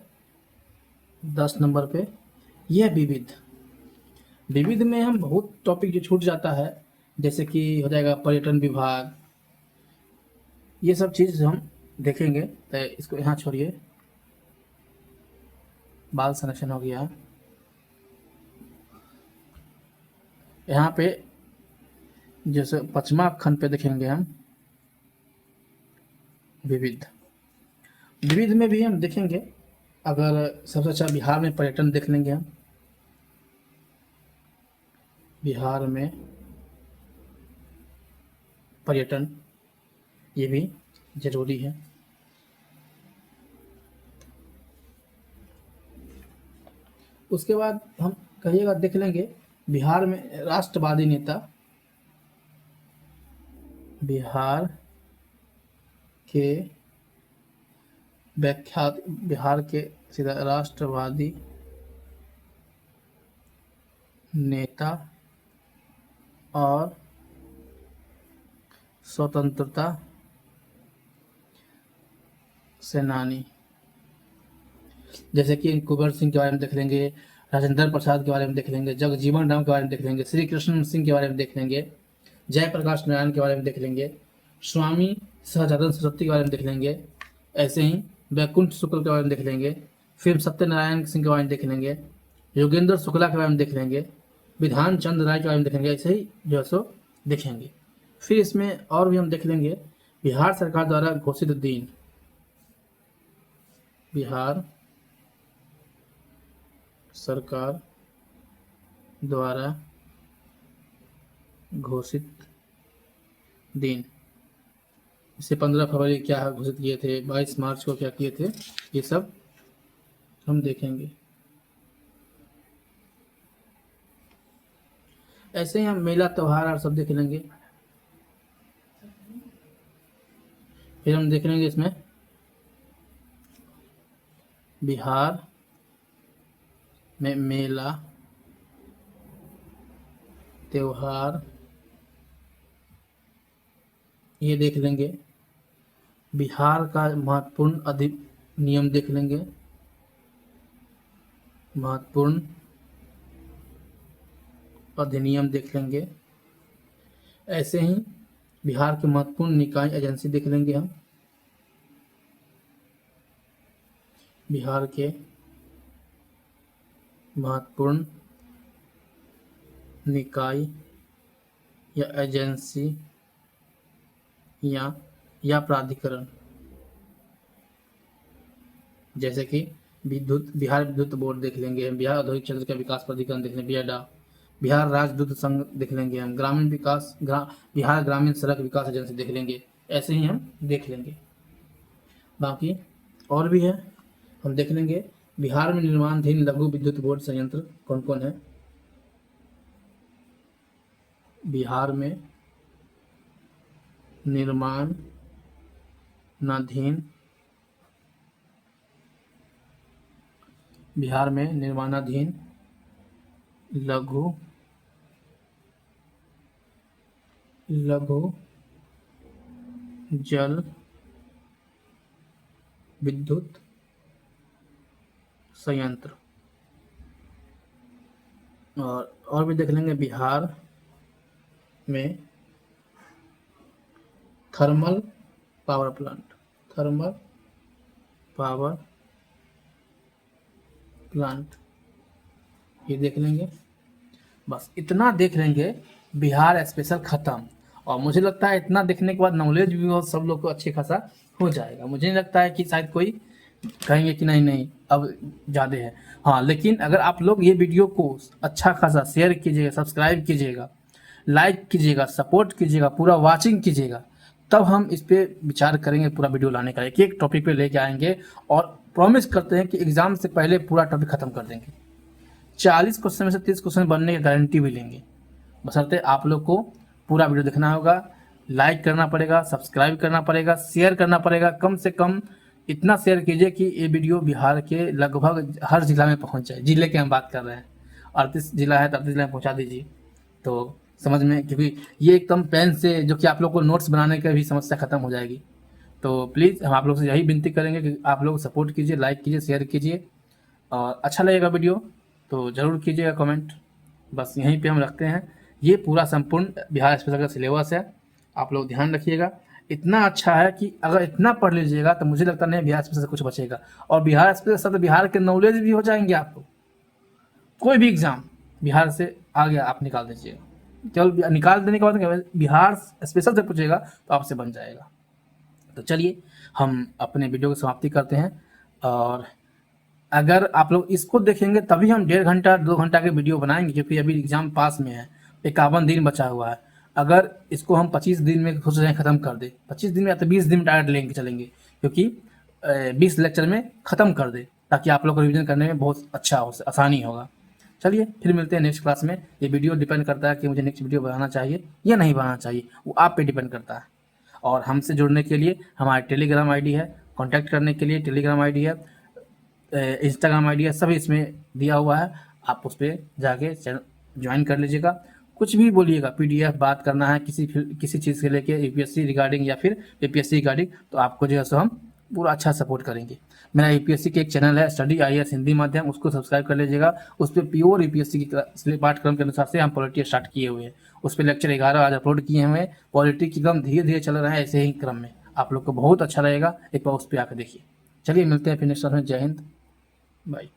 10 नंबर पे, यह विविध में हम बहुत टॉपिक जो छूट जाता है, जैसे कि हो जाएगा पर्यटन विभाग, ये सब चीज़ हम देखेंगे। तो इसको यहाँ छोड़िए, बाल संरक्षण हो गया। यहाँ पे जैसे 5वां खंड पे देखेंगे हम विविध में भी हम देखेंगे। अगर सबसे अच्छा बिहार में पर्यटन देख लेंगे हम, बिहार में पर्यटन, ये भी जरूरी है। उसके बाद हम कहिएगा देख लेंगे बिहार में राष्ट्रवादी नेता, बिहार के व्याख्यात, बिहार के सीधा राष्ट्रवादी नेता और स्वतंत्रता सेनानी, जैसे कि कुंवर सिंह के बारे में देख लेंगे, राजेंद्र प्रसाद के बारे में देख लेंगे, जगजीवन राम के बारे में देख लेंगे, श्री कृष्ण सिंह के बारे में देख लेंगे, जयप्रकाश नारायण के बारे में देख लेंगे, स्वामी सहजानंद सरस्वती के बारे में देख लेंगे, ऐसे ही वैकुंठ शुक्ल के बारे में देख लेंगे, फिर सत्यनारायण सिंह के बारे में देख लेंगे, योगेंद्र शुक्ला के बारे में देख लेंगे, विधान चंद्र राय के बारे में देखेंगे, ऐसे ही जो है सो देखेंगे। फिर इसमें और भी हम देख लेंगे बिहार सरकार द्वारा घोषित दिन, बिहार सरकार द्वारा घोषित दिन, इसे 15 फरवरी क्या घोषित किए थे, 22 मार्च को क्या किए थे, ये सब हम देखेंगे। ऐसे ही हम मेला त्योहार और सब देख लेंगे। फिर हम देख लेंगे इसमें बिहार में मेला त्योहार, ये देख लेंगे। बिहार का महत्वपूर्ण अधिनियम देख लेंगे, महत्वपूर्ण अधिनियम देख लेंगे। ऐसे ही बिहार के महत्वपूर्ण निकाय एजेंसी देख लेंगे हम। बिहार के महत्वपूर्ण निकाय या एजेंसी या प्राधिकरण, जैसे कि बिहार विद्युत बोर्ड देख लेंगे, बिहार औद्योगिक क्षेत्र का विकास प्राधिकरण देख लेंगे, बियाडा, बिहार राज्य विद्युत संघ देख लेंगे हम, बिहार ग्रामीण सड़क विकास एजेंसी देख लेंगे। ऐसे ही हम देख लेंगे। बाकी और भी है, हम देख लेंगे। बिहार में निर्माणाधीन लघु विद्युत बोर्ड संयंत्र कौन कौन है। बिहार में निर्माणाधीन लघु जल विद्युत संयंत्र। और भी देख लेंगे। बिहार में थर्मल पावर प्लांट, ये देख लेंगे। बस इतना देख लेंगे, बिहार स्पेशल खत्म। और मुझे लगता है इतना देखने के बाद नॉलेज भी बहुत सब लोग को अच्छे खासा हो जाएगा। मुझे नहीं लगता है कि शायद कोई कहेंगे कि नहीं अब ज़्यादा है। हाँ, लेकिन अगर आप लोग ये वीडियो को अच्छा खासा शेयर कीजिएगा, सब्सक्राइब कीजिएगा, लाइक कीजिएगा, सपोर्ट कीजिएगा, पूरा वॉचिंग कीजिएगा, तब हम इस पर विचार करेंगे। पूरा वीडियो लाने का एक टॉपिक पे लेके आएंगे और प्रॉमिस करते हैं कि एग्जाम से पहले पूरा टॉपिक खत्म कर देंगे। 40 क्वेश्चन में से 30 क्वेश्चन बनने की गारंटी भी लेंगे। बशर्ते आप लोग को पूरा वीडियो देखना होगा, लाइक करना पड़ेगा, सब्सक्राइब करना पड़ेगा, शेयर करना पड़ेगा। कम से कम इतना शेयर कीजिए कि ये वीडियो बिहार के लगभग हर जिला में पहुंच जाए। जिले की हम बात कर रहे हैं, 38 जिला है तो 38 जिला में पहुंचा दीजिए तो समझ में, क्योंकि ये एकदम पेन से जो कि आप लोग को नोट्स बनाने की भी समस्या खत्म हो जाएगी। तो प्लीज़ हम आप लोग से यही विनती करेंगे कि आप लोग सपोर्ट कीजिए, लाइक कीजिए, शेयर कीजिए। और अच्छा लगेगा वीडियो तो ज़रूर कीजिएगा कमेंट। बस यहीं पे हम रखते हैं। ये पूरा संपूर्ण बिहार स्पेशल का सिलेबस है, आप लोग ध्यान रखिएगा। इतना अच्छा है कि अगर इतना पढ़ लीजिएगा तो मुझे लगता नहीं बिहार स्पेशल से कुछ बचेगा। और बिहार स्पेशल से बिहार के नॉलेज भी हो जाएंगे आपको। कोई भी एग्ज़ाम बिहार से आ गया आप निकाल दीजिएगा। केवल निकाल देने के बाद बिहार स्पेशल से पूछेगा तो आपसे बन जाएगा। तो चलिए हम अपने वीडियो की समाप्ति करते हैं। और अगर आप लोग इसको देखेंगे तभी हम 1.5 घंटा 2 घंटा के वीडियो बनाएंगे, क्योंकि अभी एग्जाम पास में है, 51 दिन बचा हुआ है। अगर इसको हम 25 दिन में सोच रहे हैं ख़त्म कर दे, 25 दिन में या तो 20 दिन में टारगेट लेंगे चलेंगे, क्योंकि 20 लेक्चर में ख़त्म कर दे, ताकि आप लोग को रिविजन करने में बहुत अच्छा हो, आसानी होगा। चलिए फिर मिलते हैं नेक्स्ट क्लास में। ये वीडियो डिपेंड करता है कि मुझे नेक्स्ट वीडियो बनाना चाहिए या नहीं बनाना चाहिए, वो आप पे डिपेंड करता है। और हमसे जुड़ने के लिए हमारा टेलीग्राम आईडी है, कांटेक्ट करने के लिए टेलीग्राम आईडी है, इंस्टाग्राम आईडी है, सभी इसमें दिया हुआ है। आप उस पर जाके ज्वाइन कर लीजिएगा। कुछ भी बोलिएगा, पीडीएफ बात करना है किसी चीज़ से लेके यूपीएससी रिगार्डिंग या फिर एपीएससी रिगार्डिंग, तो आपको जो है सो हम पूरा अच्छा सपोर्ट करेंगे। मेरा यूपीएससी के एक चैनल है स्टडी आईएएस हिंदी माध्यम, उसको सब्सक्राइब कर लीजिएगा। उस पर प्योर यूपीएससी की पाठ्यक्रम के अनुसार से हम पॉलिटी स्टार्ट किए हुए हैं। उस पर लेक्चर 11 आज अपलोड किए हुए हैं। पॉलिटी की क्रम धीरे धीरे चल रहा है, ऐसे ही क्रम में आप लोग को बहुत अच्छा लगेगा। एक बार उस पर आकर देखिए। चलिए मिलते हैं फिर नेक्स्ट में। जय हिंद, बाय।